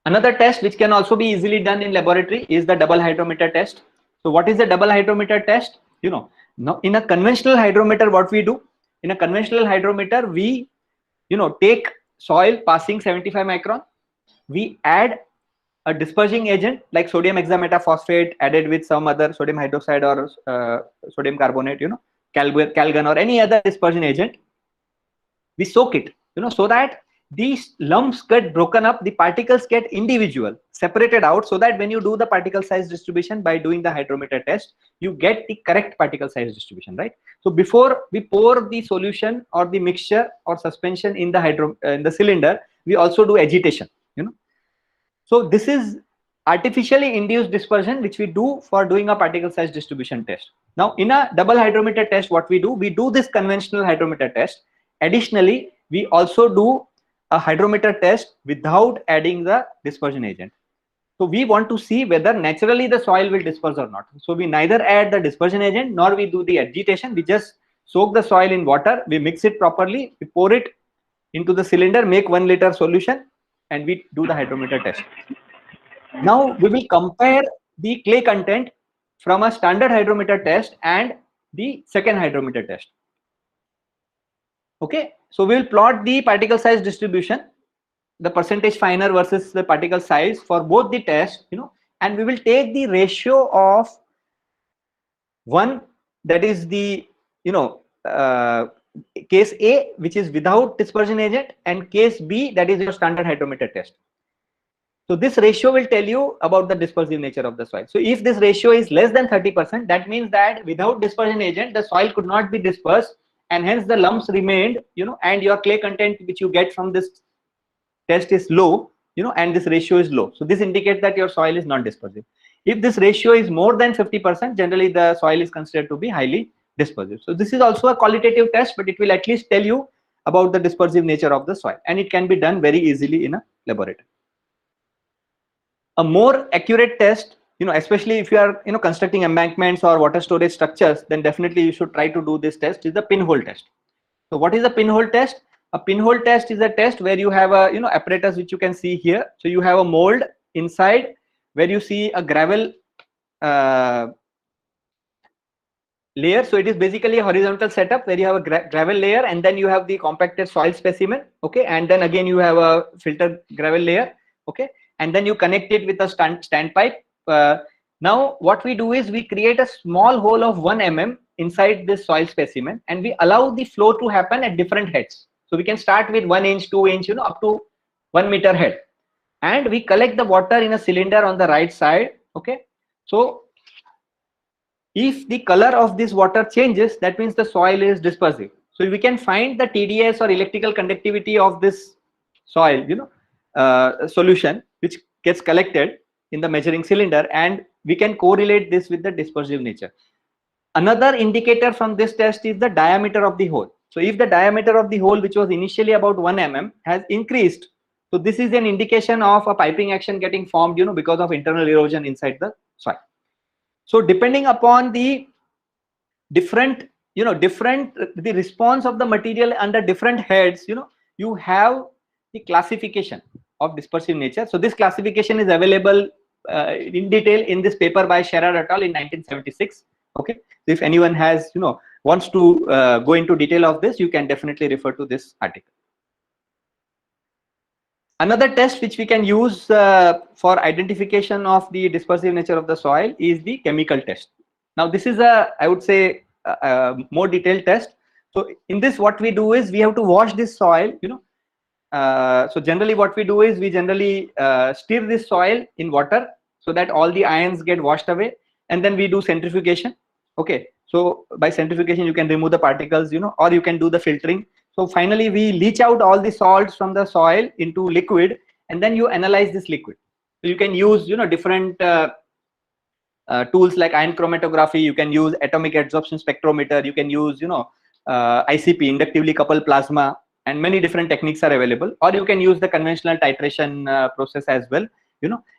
Another test which can also be easily done in laboratory is the double hydrometer test. So what is the double hydrometer test? Now in a conventional hydrometer, what we do, in a conventional hydrometer, we take soil passing 75 micron, we add a dispersing agent like sodium hexametaphosphate added with some other sodium hydroxide or sodium carbonate, Calgon or any other dispersion agent. We soak it, so that these lumps get broken up, the particles get individual, separated out, so that when you do the particle size distribution by doing the hydrometer test, you get the correct particle size distribution, right? So before we pour the solution or the mixture or suspension in the cylinder, we also do agitation, So this is artificially induced dispersion which we do for doing a particle size distribution test. Now in a double hydrometer test, what we do this conventional hydrometer test. Additionally, we also do a hydrometer test without adding the dispersion agent. So we want to see whether naturally the soil will disperse or not. So we neither add the dispersion agent nor we do the agitation. We just soak the soil in water, we mix it properly, we pour it into the cylinder, make 1 liter solution, and we do the hydrometer test. Now we will compare the clay content from a standard hydrometer test and the second hydrometer test. Okay, so we will plot the particle size distribution, the percentage finer versus the particle size for both the tests, and we will take the ratio of one, that is the case A, which is without dispersion agent, and case B, that is your standard hydrometer test. So this ratio will tell you about the dispersive nature of the soil. So if this ratio is less than 30%, that means that without dispersion agent, the soil could not be dispersed, and hence the lumps remained, and your clay content which you get from this test is low, and this ratio is low. So this indicates that your soil is non-dispersive. If this ratio is more than 50%, generally the soil is considered to be highly dispersive. So this is also a qualitative test, but it will at least tell you about the dispersive nature of the soil, and it can be done very easily in a laboratory. A more accurate test, especially if you are constructing embankments or water storage structures, then definitely you should try to do this test, is the pinhole test. So what is a pinhole test? A pinhole test is a test where you have a apparatus which you can see here. So you have a mold inside where you see a gravel layer. So it is basically a horizontal setup where you have a gravel layer, and then you have the compacted soil specimen, okay, and then again you have a filter gravel layer, okay, and then you connect it with a standpipe. Now what we do is we create a small hole of 1 mm inside this soil specimen, and we allow the flow to happen at different heads. So we can start with 1 inch, 2 inch, up to 1 meter head, and we collect the water in a cylinder on the right side, okay. So if the color of this water changes, that means the soil is dispersive. So we can find the TDS or electrical conductivity of this soil, solution which gets collected in the measuring cylinder, and we can correlate this with the dispersive nature. Another indicator from this test is the diameter of the hole. So if the diameter of the hole, which was initially about 1 mm, has increased, so this is an indication of a piping action getting formed, because of internal erosion inside the soil. So depending upon the different, the response of the material under different heads, you have the classification of dispersive nature. So this classification is available in detail in this paper by Sherrod et al. In 1976. Okay, so if anyone has, wants to go into detail of this, you can definitely refer to this article. Another test which we can use for identification of the dispersive nature of the soil is the chemical test. Now this is I would say more detailed test. So in this, what we do is we have to wash this soil, so generally what we do is we generally stir this soil in water so that all the ions get washed away, and then we do centrifugation. Okay, so by centrifugation you can remove the particles, or you can do the filtering. So finally we leach out all the salts from the soil into liquid, and then you analyze this liquid. So you can use different tools like ion chromatography, you can use atomic adsorption spectrometer, you can use ICP, inductively coupled plasma, and many different techniques are available, or you can use the conventional titration process as well,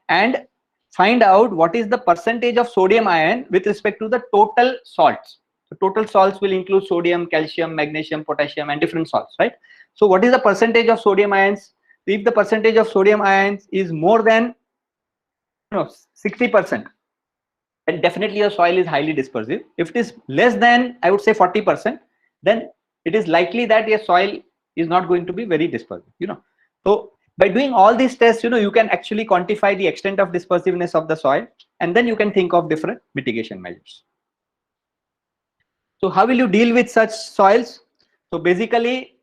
and find out what is the percentage of sodium ion with respect to the total salts. The total salts will include sodium, calcium, magnesium, potassium, and different salts, right? So what is the percentage of sodium ions? If the percentage of sodium ions is more than 60%, then definitely your soil is highly dispersive. If it is less than, I would say 40%, then it is likely that your soil is not going to be very dispersive. So by doing all these tests, you can actually quantify the extent of dispersiveness of the soil, and then you can think of different mitigation measures. So how will you deal with such soils? So basically,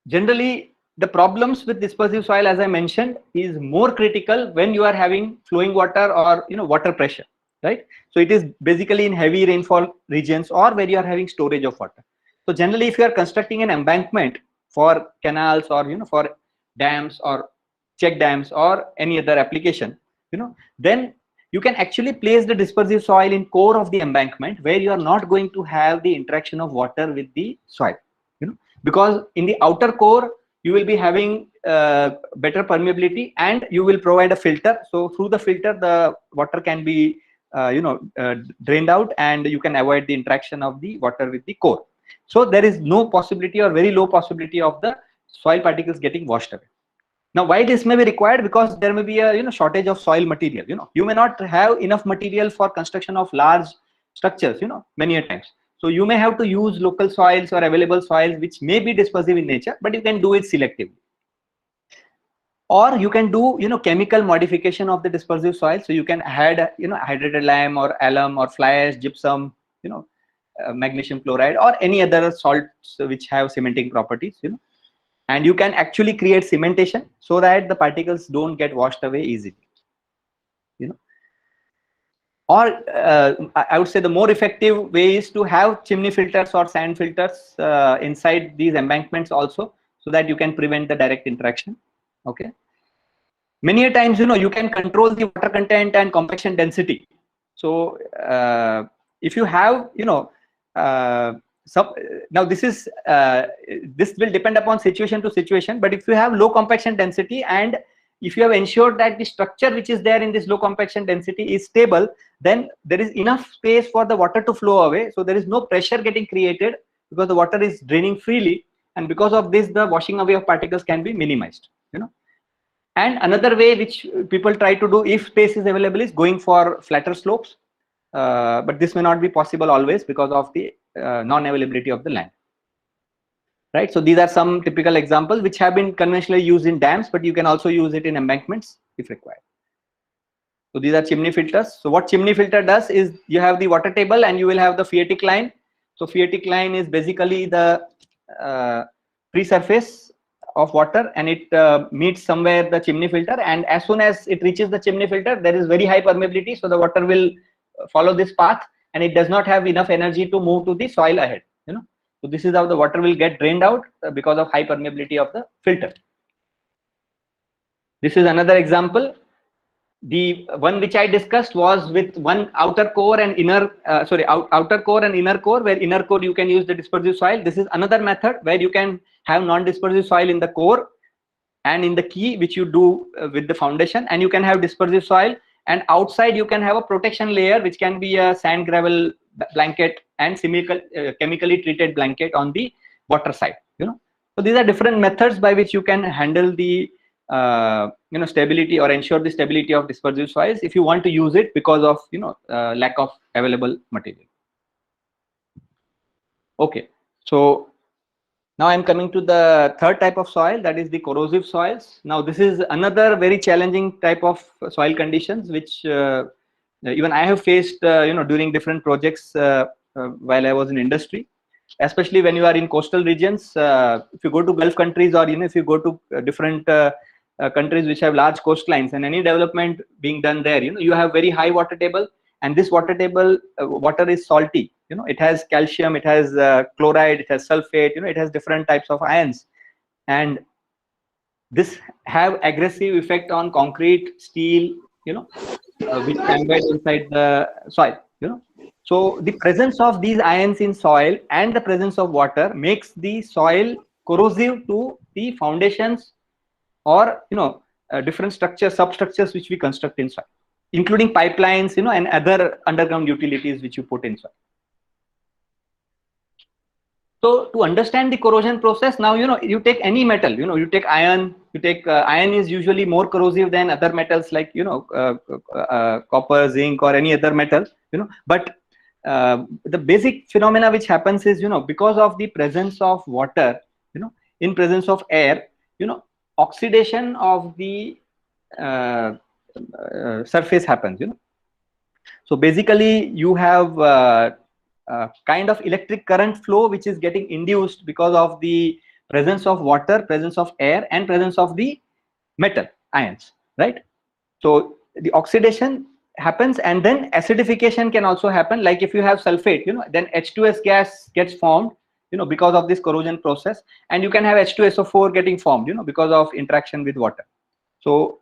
generally the problems with dispersive soil, as I mentioned, is more critical when you are having flowing water or water pressure, right? So it is basically in heavy rainfall regions or where you are having storage of water. So generally, if you are constructing an embankment for canals or for dams or check dams or any other application, then you can actually place the dispersive soil in core of the embankment, where you are not going to have the interaction of water with the soil, because in the outer core you will be having better permeability, and you will provide a filter. So through the filter, the water can be drained out, and you can avoid the interaction of the water with the core. So there is no possibility or very low possibility of the soil particles getting washed away. Now, why this may be required? Because there may be a shortage of soil material. You may not have enough material for construction of large structures, many a times. So you may have to use local soils or available soils which may be dispersive in nature, but you can do it selectively. Or you can do chemical modification of the dispersive soil. So you can add hydrated lime or alum or fly ash, gypsum, magnesium chloride, or any other salts which have cementing properties, and you can actually create cementation so that the particles don't get washed away easily, or I would say the more effective way is to have chimney filters or sand filters inside these embankments also, so that you can prevent the direct interaction. Okay, many a times you can control the water content and compaction density. So if you have now this will depend upon situation to situation, but if you have low compaction density, and if you have ensured that the structure which is there in this low compaction density is stable, then there is enough space for the water to flow away. So there is no pressure getting created, because the water is draining freely, and because of this, the washing away of particles can be minimized. And another way which people try to do, if space is available, is going for flatter slopes, but this may not be possible always because of the non-availability of the land, right? So these are some typical examples which have been conventionally used in dams, but you can also use it in embankments if required. So these are chimney filters. So what chimney filter does is, you have the water table and you will have the phreatic line. So phreatic line is basically the pre-surface of water, and it meets somewhere the chimney filter, and as soon as it reaches the chimney filter, there is very high permeability, so the water will follow this path, and it does not have enough energy to move to the soil ahead. So this is how the water will get drained out because of high permeability of the filter. This is another example. The one which I discussed was with one outer core and outer core and inner core, where inner core you can use the dispersive soil. This is another method where you can have non-dispersive soil in the core and in the key, which you do with the foundation, and you can have dispersive soil, and outside you can have a protection layer which can be a sand gravel blanket and chemically treated blanket on the water side. So these are different methods by which you can handle the stability or ensure the stability of dispersive soils if you want to use it because of lack of available material. Okay, so now I'm coming to the third type of soil, that is the corrosive soils. Now this is another very challenging type of soil conditions which even I have faced during different projects while I was in industry, especially when you are in coastal regions. If you go to Gulf countries, or if you go to different countries which have large coastlines, and any development being done there, you have very high water table, and this water table water is salty. It has calcium, it has chloride, it has sulfate, it has different types of ions, and this have aggressive effect on concrete, steel, which embed inside the soil. So the presence of these ions in soil and the presence of water makes the soil corrosive to the foundations or different structures, substructures which we construct in soil, including pipelines, and other underground utilities which you put in soil. So to understand the corrosion process, now you take any metal, you take iron. You take iron is usually more corrosive than other metals like copper, zinc, or any other metal. But the basic phenomena which happens is because of the presence of water, in presence of air, oxidation of the surface happens. So basically you have kind of electric current flow which is getting induced because of the presence of water, presence of air, and presence of the metal ions, right? So the oxidation happens, and then acidification can also happen. Like if you have sulfate, then H2S gas gets formed, because of this corrosion process, and you can have H2SO4 getting formed, because of interaction with water. So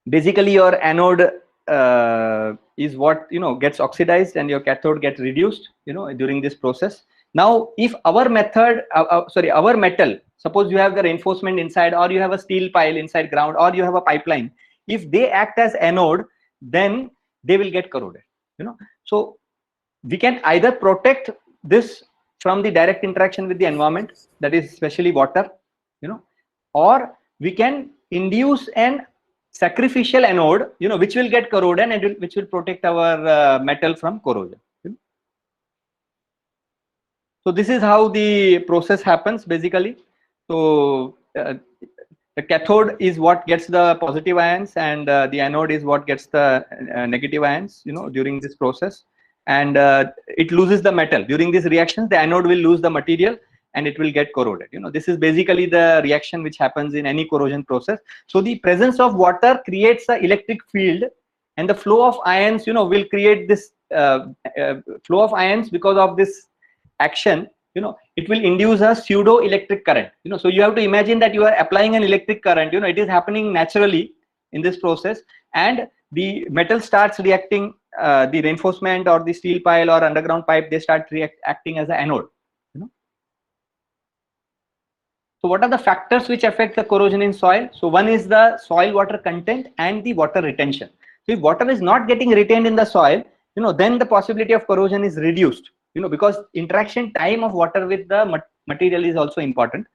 basically your anode is what gets oxidized, and your cathode gets reduced during this process. Now if our method our metal, suppose you have the reinforcement inside, or you have a steel pile inside ground, or you have a pipeline, if they act as anode, then they will get corroded. So we can either protect this from the direct interaction with the environment, that is especially water, or we can induce an sacrificial anode, which will get corroded and which will protect our metal from corrosion. So this is how the process happens basically. So the cathode is what gets the positive ions, and the anode is what gets the negative ions, during this process, and it loses the metal. During these reactions, the anode will lose the material and it will get corroded. This is basically the reaction which happens in any corrosion process. So the presence of water creates an electric field, and the flow of ions, will create this flow of ions. Because of this action, it will induce a pseudo electric current. So you have to imagine that you are applying an electric current. It is happening naturally in this process, and the metal starts reacting. The reinforcement or the steel pile or underground pipe, they start acting as an anode. So what are the factors which affect the corrosion in soil? So one is the soil water content and the water retention. So if water is not getting retained in the soil, then the possibility of corrosion is reduced. Because interaction time of water with the material is also important.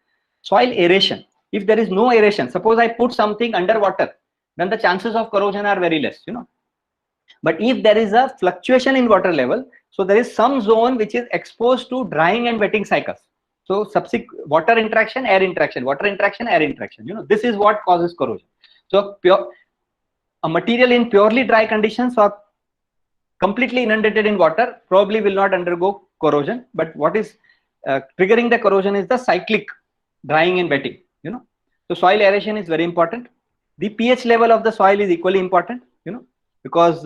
Soil aeration. If there is no aeration, suppose I put something under water, then the chances of corrosion are very less. But if there is a fluctuation in water level, so there is some zone which is exposed to drying and wetting cycles. So subsequent water interaction, air interaction, water interaction, air interaction. This is what causes corrosion. So a material in purely dry conditions or completely inundated in water probably will not undergo corrosion. But what is triggering the corrosion is the cyclic drying and wetting. So soil aeration is very important. The pH level of the soil is equally important. Because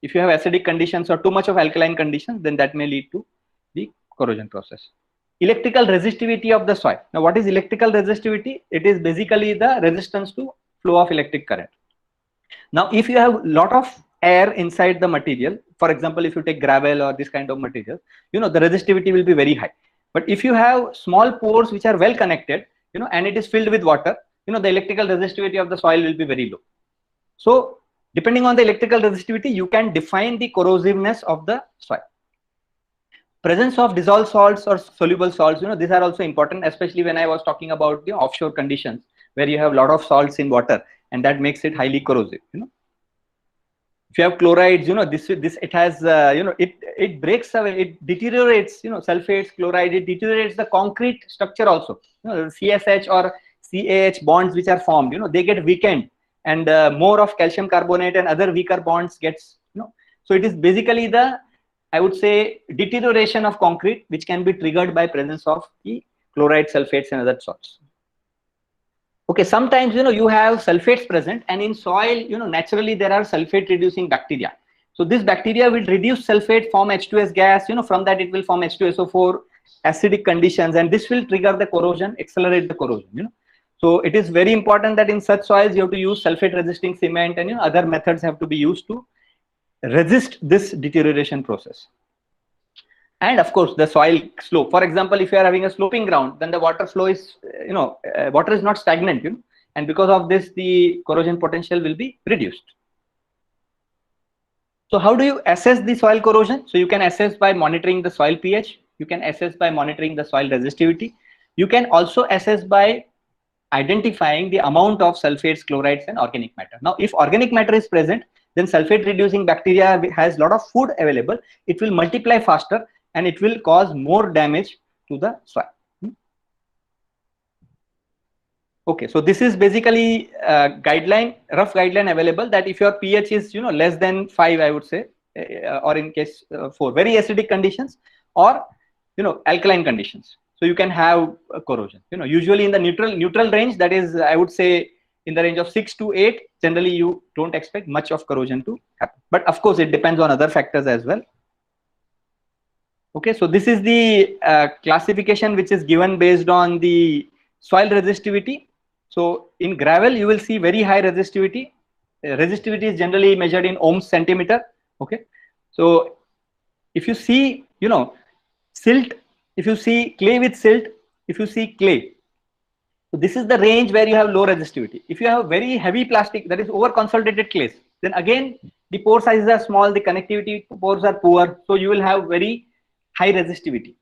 if you have acidic conditions or too much of alkaline conditions, then that may lead to the corrosion process. Electrical resistivity of the soil. Now what is electrical resistivity? It is basically the resistance to flow of electric current. Now if you have a lot of air inside the material, for example, if you take gravel or this kind of material, the resistivity will be very high. But if you have small pores which are well connected, and it is filled with water, the electrical resistivity of the soil will be very low. So depending on the electrical resistivity, you can define the corrosiveness of the soil. Presence of dissolved salts or soluble salts, these are also important, especially when I was talking about the offshore conditions, where you have a lot of salts in water, and that makes it highly corrosive. If you have chlorides, this it has it breaks away, it deteriorates, sulfates, chloride, it deteriorates the concrete structure also. CSH or CAH bonds which are formed, they get weakened, and more of calcium carbonate and other weaker bonds gets, so it is basically the, I would say, deterioration of concrete which can be triggered by presence of the chloride, sulfates and other salts. Okay, sometimes you have sulfates present, and in soil naturally there are sulfate reducing bacteria. So this bacteria will reduce sulfate, form H2S gas, from that it will form H2SO4, acidic conditions, and this will trigger the corrosion, accelerate the corrosion. So it is very important that in such soils you have to use sulfate resisting cement, and other methods have to be used to resist this deterioration process. And of course the soil slope, for example, if you are having a sloping ground, then the water flow is, water is not stagnant, and because of this the corrosion potential will be reduced. So how do you assess the soil corrosion? So you can assess by monitoring the soil pH, you can assess by monitoring the soil resistivity, you can also assess by identifying the amount of sulfates, chlorides and organic matter. Now if organic matter is present, then sulfate reducing bacteria has a lot of food available, it will multiply faster and it will cause more damage to the soil. Okay, so this is basically a guideline, rough guideline available, that if your pH is less than 5, I would say, or in case 4, very acidic conditions, or alkaline conditions, so you can have corrosion. Usually in the neutral range, that is, I would say, in the range of 6 to 8, generally you don't expect much of corrosion to happen. But of course, it depends on other factors as well. Okay, so this is the classification which is given based on the soil resistivity. So in gravel, you will see very high resistivity. Resistivity is generally measured in ohms centimeter. Okay, so if you see, silt, if you see clay with silt, if you see clay, so this is the range where you have low resistivity. If you have very heavy plastic, that is over consolidated clays, then again the pore sizes are small, the connectivity pores are poor, so you will have very high resistivity.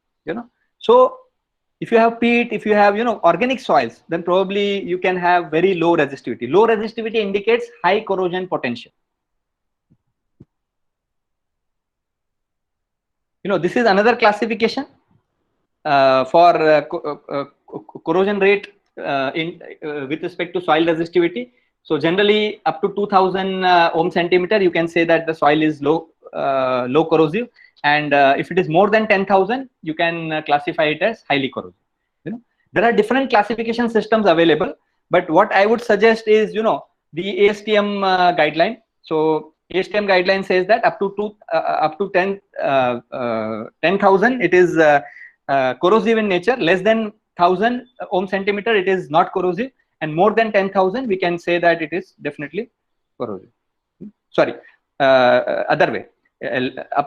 So if you have peat, if you have organic soils, then probably you can have very low resistivity. Low resistivity indicates high corrosion potential. This is another classification for corrosion rate with respect to soil resistivity. So generally up to 2000 ohm centimeter, you can say that the soil is low corrosive. And if it is more than 10,000, you can classify it as highly corrosive. There are different classification systems available, but what I would suggest is, the ASTM guideline. So ASTM guideline says that up to 10,000, it is corrosive in nature. Less than 1000 ohm centimeter, it is not corrosive, and more than 10,000, we can say that it is definitely corrosive. Sorry, other way.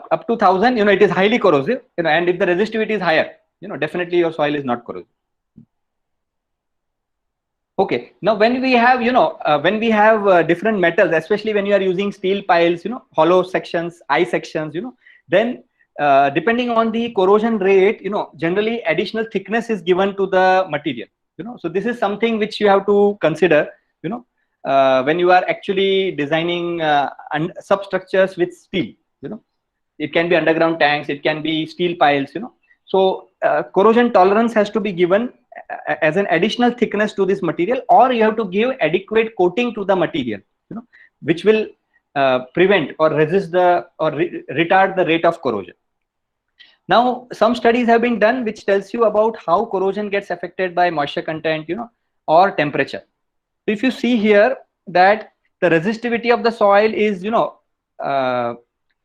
Up to 1000, it is highly corrosive, and if the resistivity is higher, definitely your soil is not corrosive. Okay, now when we have, different metals, especially when you are using steel piles, hollow sections, eye sections, then depending on the corrosion rate, generally additional thickness is given to the material. So this is something which you have to consider, when you are actually designing substructures with steel. It can be underground tanks, it can be steel piles. So corrosion tolerance has to be given as an additional thickness to this material, or you have to give adequate coating to the material, which will prevent or resist retard the rate of corrosion. Now, some studies have been done which tells you about how corrosion gets affected by moisture content, or temperature. So if you see here that the resistivity of the soil is,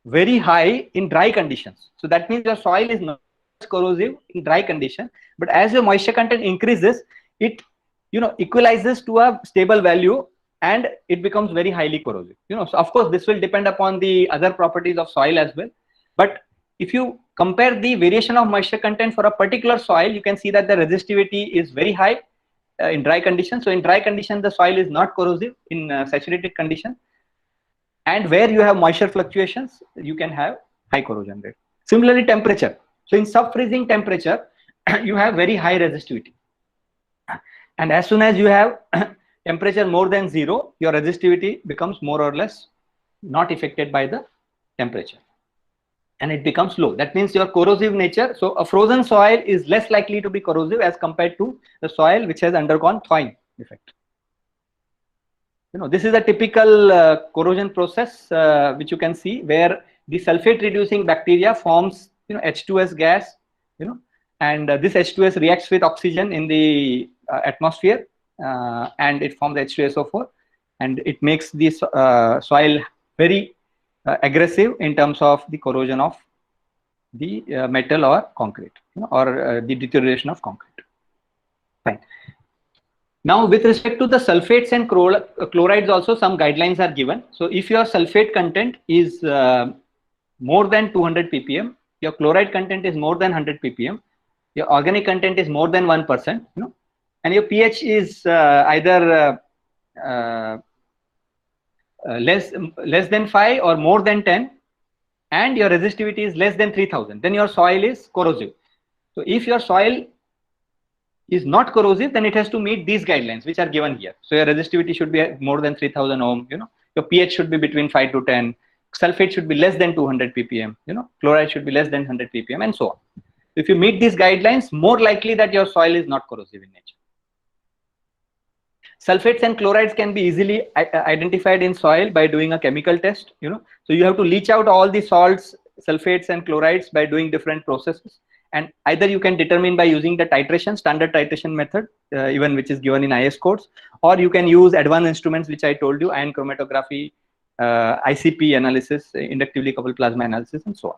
very high in dry conditions. So that means your soil is not corrosive in dry condition, but as your moisture content increases, it equalizes to a stable value and it becomes very highly corrosive. So of course this will depend upon the other properties of soil as well. But if you compare the variation of moisture content for a particular soil, you can see that the resistivity is very high in dry conditions. So in dry conditions, the soil is not corrosive in saturated condition. And where you have moisture fluctuations, you can have high corrosion rate. Similarly, temperature. So in sub-freezing temperature, you have very high resistivity. And as soon as you have temperature more than 0, your resistivity becomes more or less not affected by the temperature, and it becomes low. That means your corrosive nature. So a frozen soil is less likely to be corrosive as compared to the soil which has undergone thawing effect. This is a typical corrosion process which you can see, where the sulfate reducing bacteria forms H2S gas, and this H2S reacts with oxygen in the atmosphere, and it forms H2SO4, and it makes this soil very aggressive in terms of the corrosion of the metal or concrete, or the deterioration of concrete. Fine. Now, with respect to the sulfates and chlorides, also some guidelines are given. So, if your sulfate content is more than 200 ppm, your chloride content is more than 100 ppm, your organic content is more than 1%, and your pH is either less than 5 or more than 10, and your resistivity is less than 3000, then your soil is corrosive. So, if your soil is not corrosive, then it has to meet these guidelines which are given here. So your resistivity should be more than 3000 ohm, your pH should be between 5 to 10, sulfate should be less than 200 ppm, chloride should be less than 100 ppm, and so on. If you meet these guidelines, more likely that your soil is not corrosive in nature. Sulfates and chlorides can be easily identified in soil by doing a chemical test, So you have to leach out all the salts, sulfates and chlorides by doing different processes. And either you can determine by using the titration, standard titration method, even which is given in IS codes, or you can use advanced instruments which I told you, ion chromatography, ICP analysis, inductively coupled plasma analysis, and so on.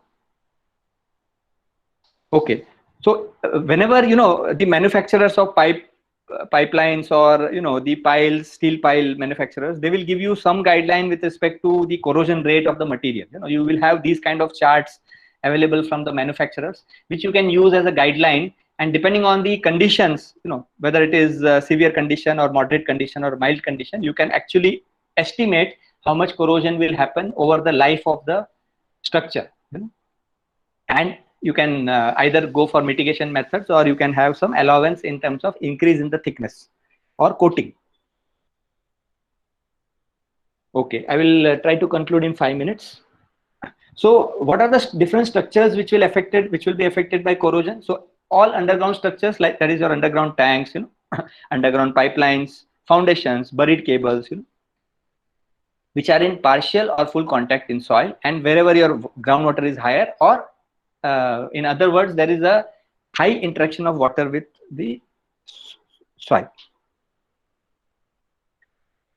Okay, so whenever the manufacturers of pipelines or the piles, steel pile manufacturers, they will give you some guideline with respect to the corrosion rate of the material. You will have these kind of charts available from the manufacturers, which you can use as a guideline, and depending on the conditions, whether it is severe condition or moderate condition or mild condition, you can actually estimate how much corrosion will happen over the life of the structure, and you can either go for mitigation methods, or you can have some allowance in terms of increase in the thickness or coating. Okay, I will try to conclude in 5 minutes. So what are the different structures which will be affected by corrosion? So all underground structures, like that is your underground tanks, underground pipelines, foundations, buried cables, which are in partial or full contact in soil, and wherever your groundwater is higher, or in other words, there is a high interaction of water with the soil.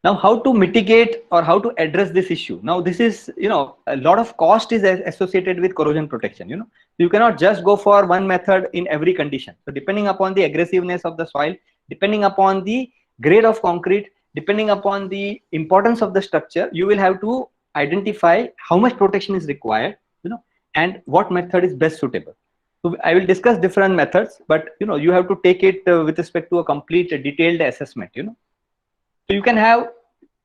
Now, how to mitigate or how to address this issue? Now, this is, a lot of cost is associated with corrosion protection. You cannot just go for one method in every condition. So, depending upon the aggressiveness of the soil, depending upon the grade of concrete, depending upon the importance of the structure, you will have to identify how much protection is required, and what method is best suitable. So, I will discuss different methods, but you have to take it with respect to a complete detailed assessment. So you can have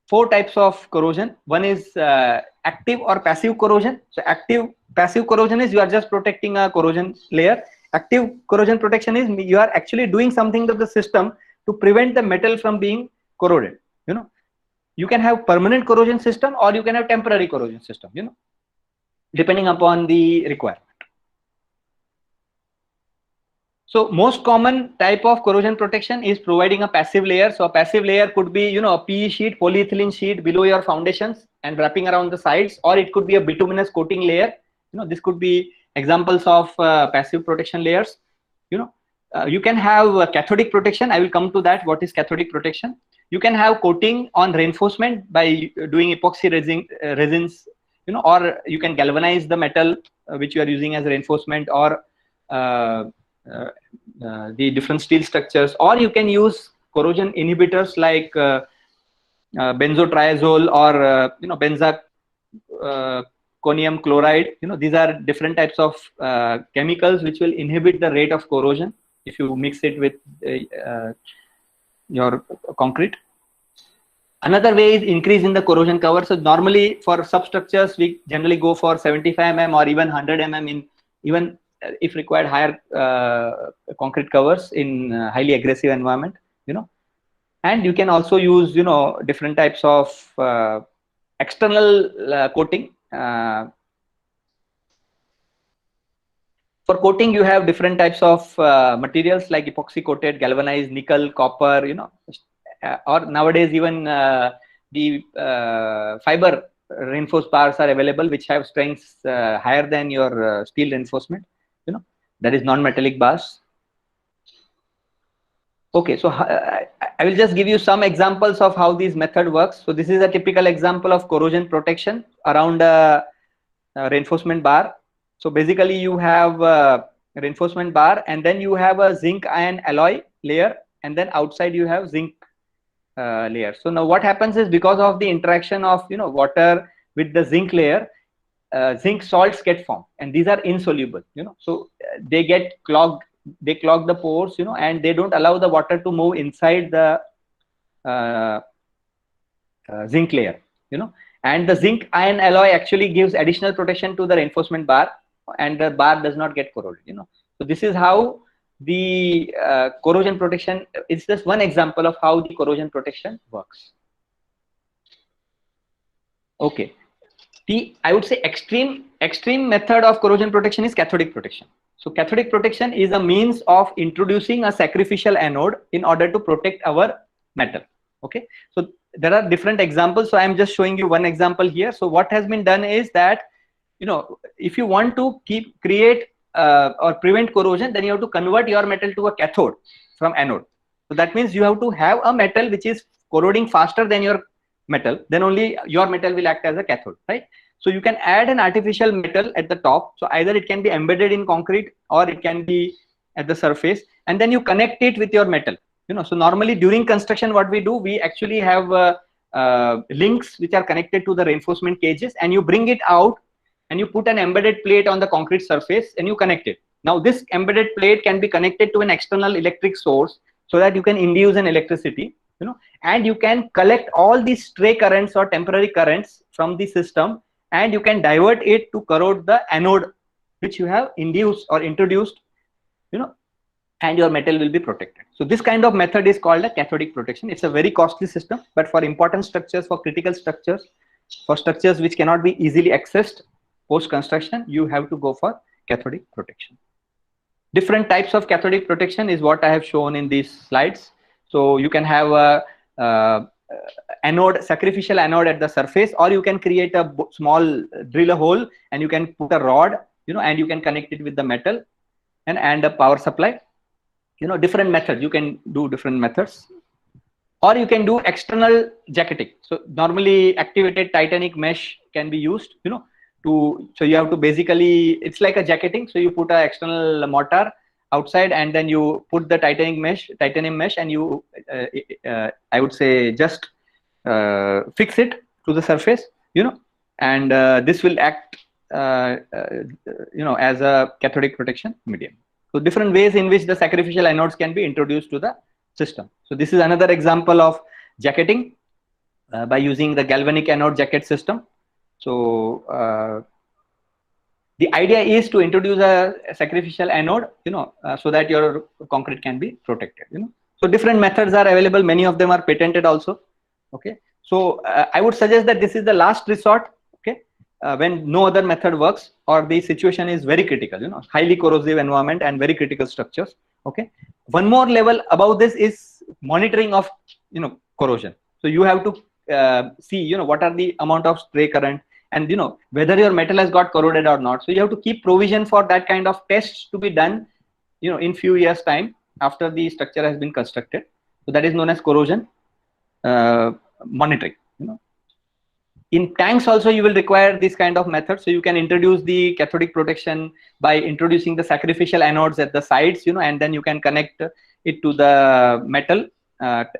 4 types of corrosion. One is active or passive corrosion. So passive corrosion is you are just protecting a corrosion layer. Active corrosion protection is you are actually doing something to the system to prevent the metal from being corroded. You can have permanent corrosion system, or you can have temporary corrosion system, depending upon the requirement. So most common type of corrosion protection is providing a passive layer. So a passive layer could be, a PE sheet, polyethylene sheet below your foundations and wrapping around the sides, or it could be a bituminous coating layer. This could be examples of passive protection layers. You can have cathodic protection. I will come to that. What is cathodic protection? You can have coating on reinforcement by doing epoxy resins, or you can galvanize the metal which you are using as reinforcement, or the different steel structures, or you can use corrosion inhibitors like benzotriazole or benzalkonium chloride. These are different types of chemicals which will inhibit the rate of corrosion if you mix it with your concrete. Another way is increase in the corrosion cover. So normally for substructures we generally go for 75 mm or even 100 mm in even if required higher concrete covers in highly aggressive environment. And you can also use, different types of external coating. For coating, you have different types of materials like epoxy coated, galvanized, nickel, copper, or nowadays even the fiber reinforced bars are available, which have strengths higher than your steel reinforcement, that is non-metallic bars. Okay, so I will just give you some examples of how this method works. So this is a typical example of corrosion protection around a reinforcement bar. So basically you have a reinforcement bar, and then you have a zinc iron alloy layer, and then outside you have zinc layer. So now what happens is, because of the interaction of water with the zinc layer, zinc salts get formed, and these are insoluble, so they get clogged. They clog the pores, and they don't allow the water to move inside the zinc layer, and the zinc iron alloy actually gives additional protection to the reinforcement bar, and the bar does not get corroded, So this is how the corrosion protection, it's just one example of how the corrosion protection works. Okay. I would say extreme method of corrosion protection is cathodic protection. So cathodic protection is a means of introducing a sacrificial anode in order to protect our metal. Okay, so there are different examples. So I am just showing you one example here. So what has been done is that, if you want to create or prevent corrosion, then you have to convert your metal to a cathode from anode. So that means you have to have a metal which is corroding faster than your metal, then only your metal will act as a cathode, right? So you can add an artificial metal at the top. So either it can be embedded in concrete or it can be at the surface, and then you connect it with your metal. So normally during construction, what we do, we actually have links which are connected to the reinforcement cages, and you bring it out and you put an embedded plate on the concrete surface and you connect it. Now this embedded plate can be connected to an external electric source so that you can induce an electricity, and you can collect all these stray currents or temporary currents from the system, and you can divert it to corrode the anode which you have induced or introduced, and your metal will be protected. So this kind of method is called a cathodic protection. It's a very costly system, but for important structures, for critical structures, for structures which cannot be easily accessed post construction, you have to go for cathodic protection. Different types of cathodic protection is what I have shown in these slides. So you can have a anode, sacrificial anode at the surface, or you can create a small, drill a hole, and you can put a rod, and you can connect it with the metal and a power supply. Different methods, you can do different methods, or you can do external jacketing. So normally activated titanic mesh can be used, so you have to basically, it's like a jacketing. So you put an external mortar outside, and then you put the titanium mesh, and you, I would say, just fix it to the surface, and this will act, as a cathodic protection medium. So different ways in which the sacrificial anodes can be introduced to the system. So this is another example of jacketing by using the galvanic anode jacket system. So the idea is to introduce a sacrificial anode, so that your concrete can be protected. So different methods are available. Many of them are patented also. Okay. So I would suggest that this is the last resort. Okay. When no other method works, or the situation is very critical, highly corrosive environment and very critical structures. Okay. One more level above this is monitoring of, corrosion. So you have to see, what are the amount of stray current, and whether your metal has got corroded or not. So you have to keep provision for that kind of tests to be done, in few years time after the structure has been constructed. So that is known as corrosion monitoring. In tanks also you will require this kind of method. So you can introduce the cathodic protection by introducing the sacrificial anodes at the sides, and then you can connect it to the metal,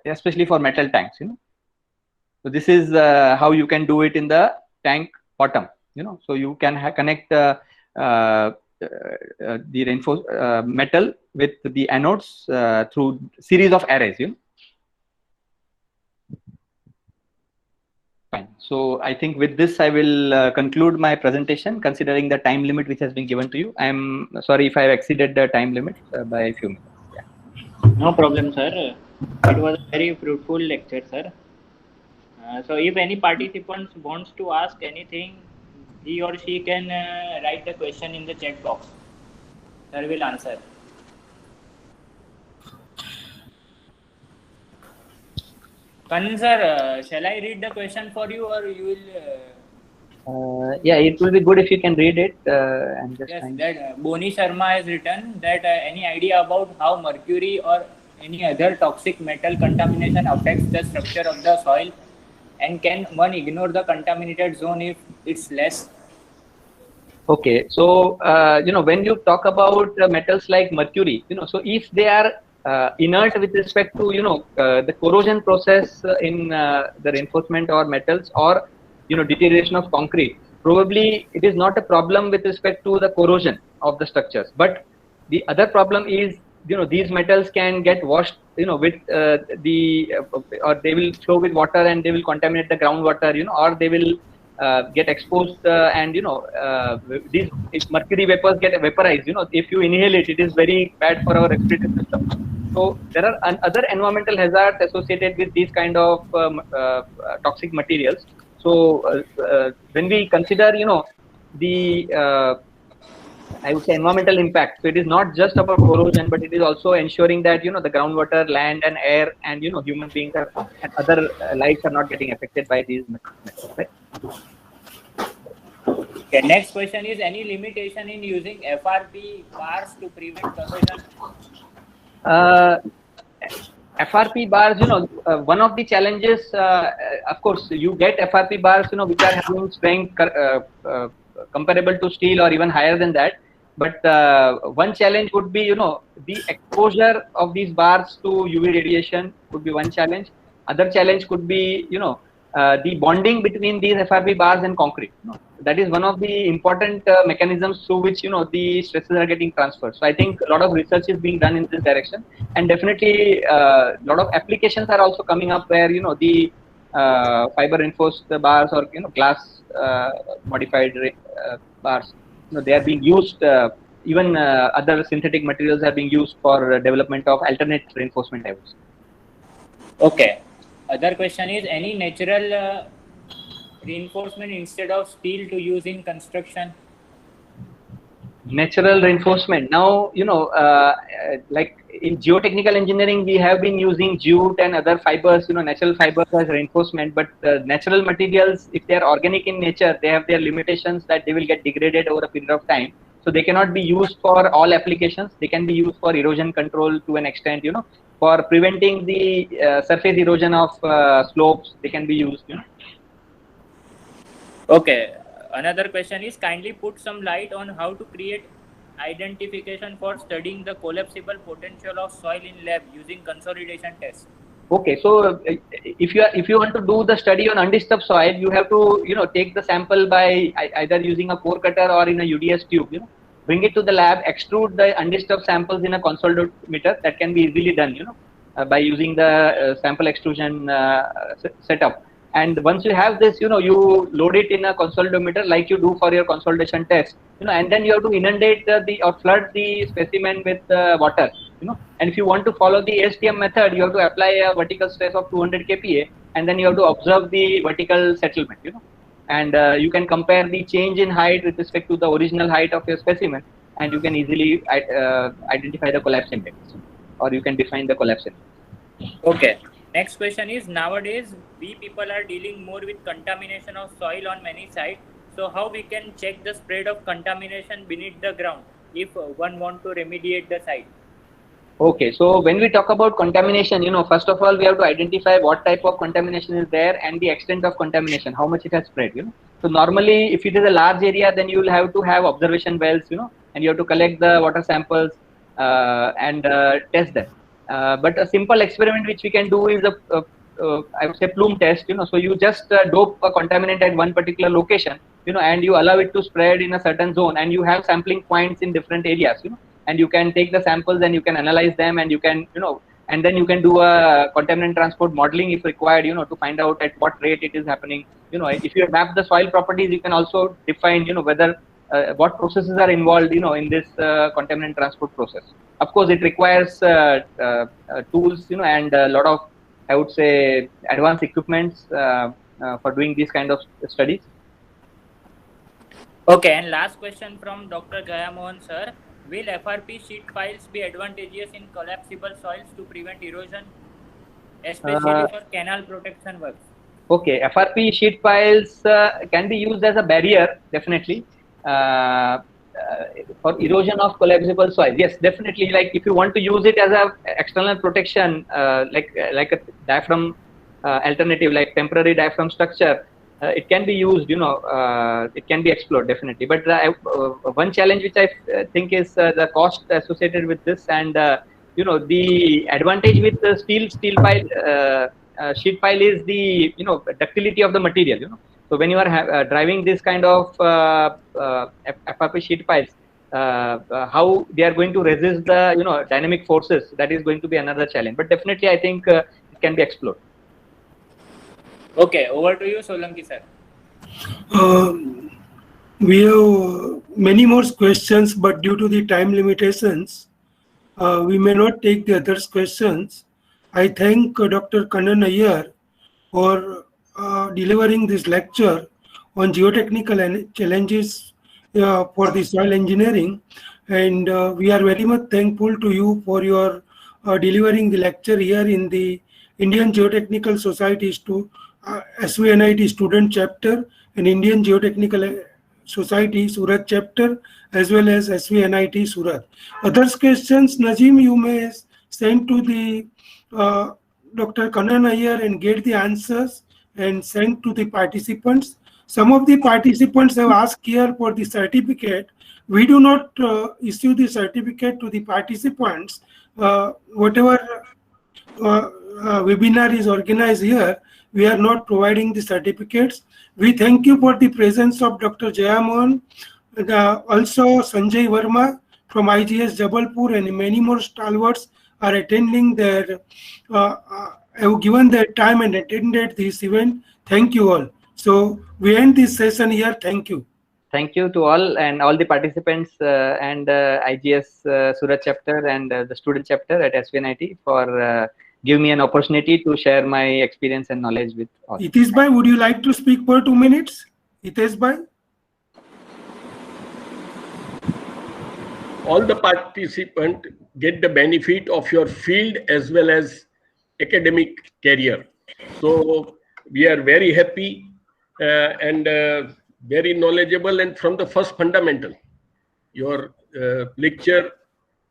especially for metal tanks. So this is how you can do it in the tank bottom. So you can connect the reinforced metal with the anodes through series of arrays. Fine. So I think with this I will conclude my presentation, considering the time limit which has been given to you. I am sorry if I have exceeded the time limit by a few minutes. Yeah. No problem, sir. It was a very fruitful lecture, sir. So if any participant wants to ask anything, he or she can write the question in the chat box. Sir will answer. Kanan sir, shall I read the question for you, or you will? Yeah, it will be good if you can read it. And just Yes, that Boni Sharma has written that any idea about how mercury or any other toxic metal contamination affects the structure of the soil, and can one ignore the contaminated zone if it's less? Okay, so when you talk about metals like mercury, so if they are inert with respect to the corrosion process in the reinforcement or metals, or deterioration of concrete, probably it is not a problem with respect to the corrosion of the structures. But the other problem is these metals can get washed with or they will flow with water and they will contaminate the groundwater, or they will get exposed and these if mercury vapors get vaporized, if you inhale it, it is very bad for our respiratory system. So there are other environmental hazards associated with these kind of toxic materials. So when we consider the I would say environmental impact, so it is not just about corrosion, but it is also ensuring that the groundwater, land and air and human beings and other lives are not getting affected by these metals, right? Okay, next question is, any limitation in using FRP bars to prevent corrosion? FRP bars, one of the challenges, of course, you get FRP bars, which are having strength comparable to steel or even higher than that. But one challenge would be, the exposure of these bars to UV radiation could be one challenge. Other challenge could be, the bonding between these FRP bars and concrete. That is one of the important mechanisms through which the stresses are getting transferred. So I think a lot of research is being done in this direction, and definitely a lot of applications are also coming up where the fiber reinforced bars or glass modified bars, they are being used. Even other synthetic materials are being used for development of alternate reinforcement types. Okay. Other question is, any natural reinforcement instead of steel to use in construction? Natural reinforcement. Now, like in geotechnical engineering, we have been using jute and other fibers, natural fibers as reinforcement. But natural materials, if they are organic in nature, they have their limitations that they will get degraded over a period of time. So they cannot be used for all applications. They can be used for erosion control to an extent, for preventing the surface erosion of slopes. They can be used, Okay. Another question is, kindly put some light on how to create identification for studying the collapsible potential of soil in lab using consolidation tests. Okay, so if you want to do the study on undisturbed soil, you have to take the sample by either using a core cutter or in a UDS tube. Bring it to the lab, extrude the undisturbed samples in a consolidometer. That can be easily done, by using the sample extrusion setup. And once you have this, you load it in a consolidometer like you do for your consolidation test, and then you have to inundate or flood the specimen with water, And if you want to follow the ASTM method, you have to apply a vertical stress of 200 kPa, and then you have to observe the vertical settlement, And you can compare the change in height with respect to the original height of your specimen, and you can easily identify the collapse index, or you can define the collapse index. Okay. Next question is, nowadays we people are dealing more with contamination of soil on many sites. So how we can check the spread of contamination beneath the ground if one want to remediate the site? Okay, so when we talk about contamination, first of all, we have to identify what type of contamination is there and the extent of contamination, how much it has spread, So normally, if it is a large area, then you will have to have observation wells, and you have to collect the water samples and test them. But a simple experiment which we can do is I would say plume test, So you just dope a contaminant at one particular location, and you allow it to spread in a certain zone, and you have sampling points in different areas, And you can take the samples and you can analyze them, and you can, and then you can do a contaminant transport modeling if required, to find out at what rate it is happening. If you map the soil properties, you can also define, whether what processes are involved, in this contaminant transport process. of course, it requires tools, and a lot of, I would say, advanced equipments for doing these kind of studies. Okay, and last question from Dr. Jayamohan sir. Will FRP sheet piles be advantageous in collapsible soils to prevent erosion, especially for canal protection works? Okay, FRP sheet piles can be used as a barrier, definitely, for erosion of collapsible soil. Yes, definitely. Like if you want to use it as a external protection, like a diaphragm alternative, like temporary diaphragm structure, it can be used. It can be explored, definitely. But one challenge which I think is the cost associated with this, and the advantage with the steel pile. Sheet pile is the ductility of the material. So when you are driving this kind of FRP sheet piles, how they are going to resist the dynamic forces, that is going to be another challenge. But definitely, I think it can be explored. Okay, over to you, Solanki sir. We have many more questions, but due to the time limitations, we may not take the others questions. I thank Dr. Kannan Iyer for delivering this lecture on geotechnical challenges for the soil engineering, and we are very much thankful to you for your delivering the lecture here in the Indian Geotechnical Society SVNIT student chapter and Indian Geotechnical Society Surat chapter, as well as SVNIT Surat. Others questions, Nazim, you may send to the Dr. Kannan Iyer and get the answers and send to the participants. Some of the participants have asked here for the certificate. We do not issue the certificate to the participants. Whatever webinar is organized here, we are not providing the certificates. We thank you for the presence of Dr. Jayamohan, also Sanjay Verma from IGS Jabalpur, and many more stalwarts are attending their, have given their time and attended this event. Thank you all. So we end this session here. Thank you. Thank you to all and all the participants and IGS Surat chapter and the student chapter at SVNIT for giving me an opportunity to share my experience and knowledge with all. Hitesh Bhai, would you like to speak for 2 minutes? Hitesh Bhai? All the participants get the benefit of your field as well as academic career. So we are very happy and very knowledgeable, and from the first fundamental. Your lecture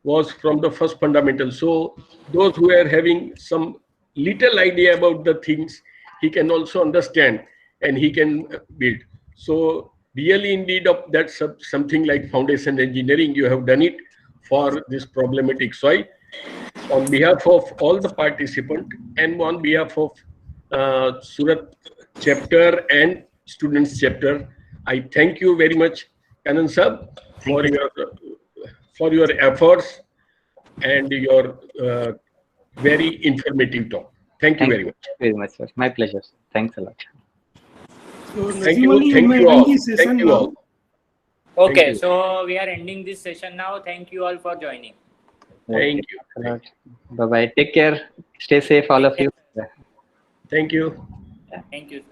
was from the first fundamental. So those who are having some little idea about the things, he can also understand and he can build. So really indeed that's something like foundation engineering. You have done it for this problematic soil. On behalf of all the participants and on behalf of Surat chapter and students chapter, I thank you very much, Kannan sir, for your efforts and your very informative talk. Thank you very much. Very much, sir. My pleasure. Sir. Thanks a lot. So, thank you all. Thank you all. Okay, so we are ending this session now. Thank you all for joining. Thank you. Bye-bye. Take care. Stay safe, all of you. Thank you. Thank you, sir.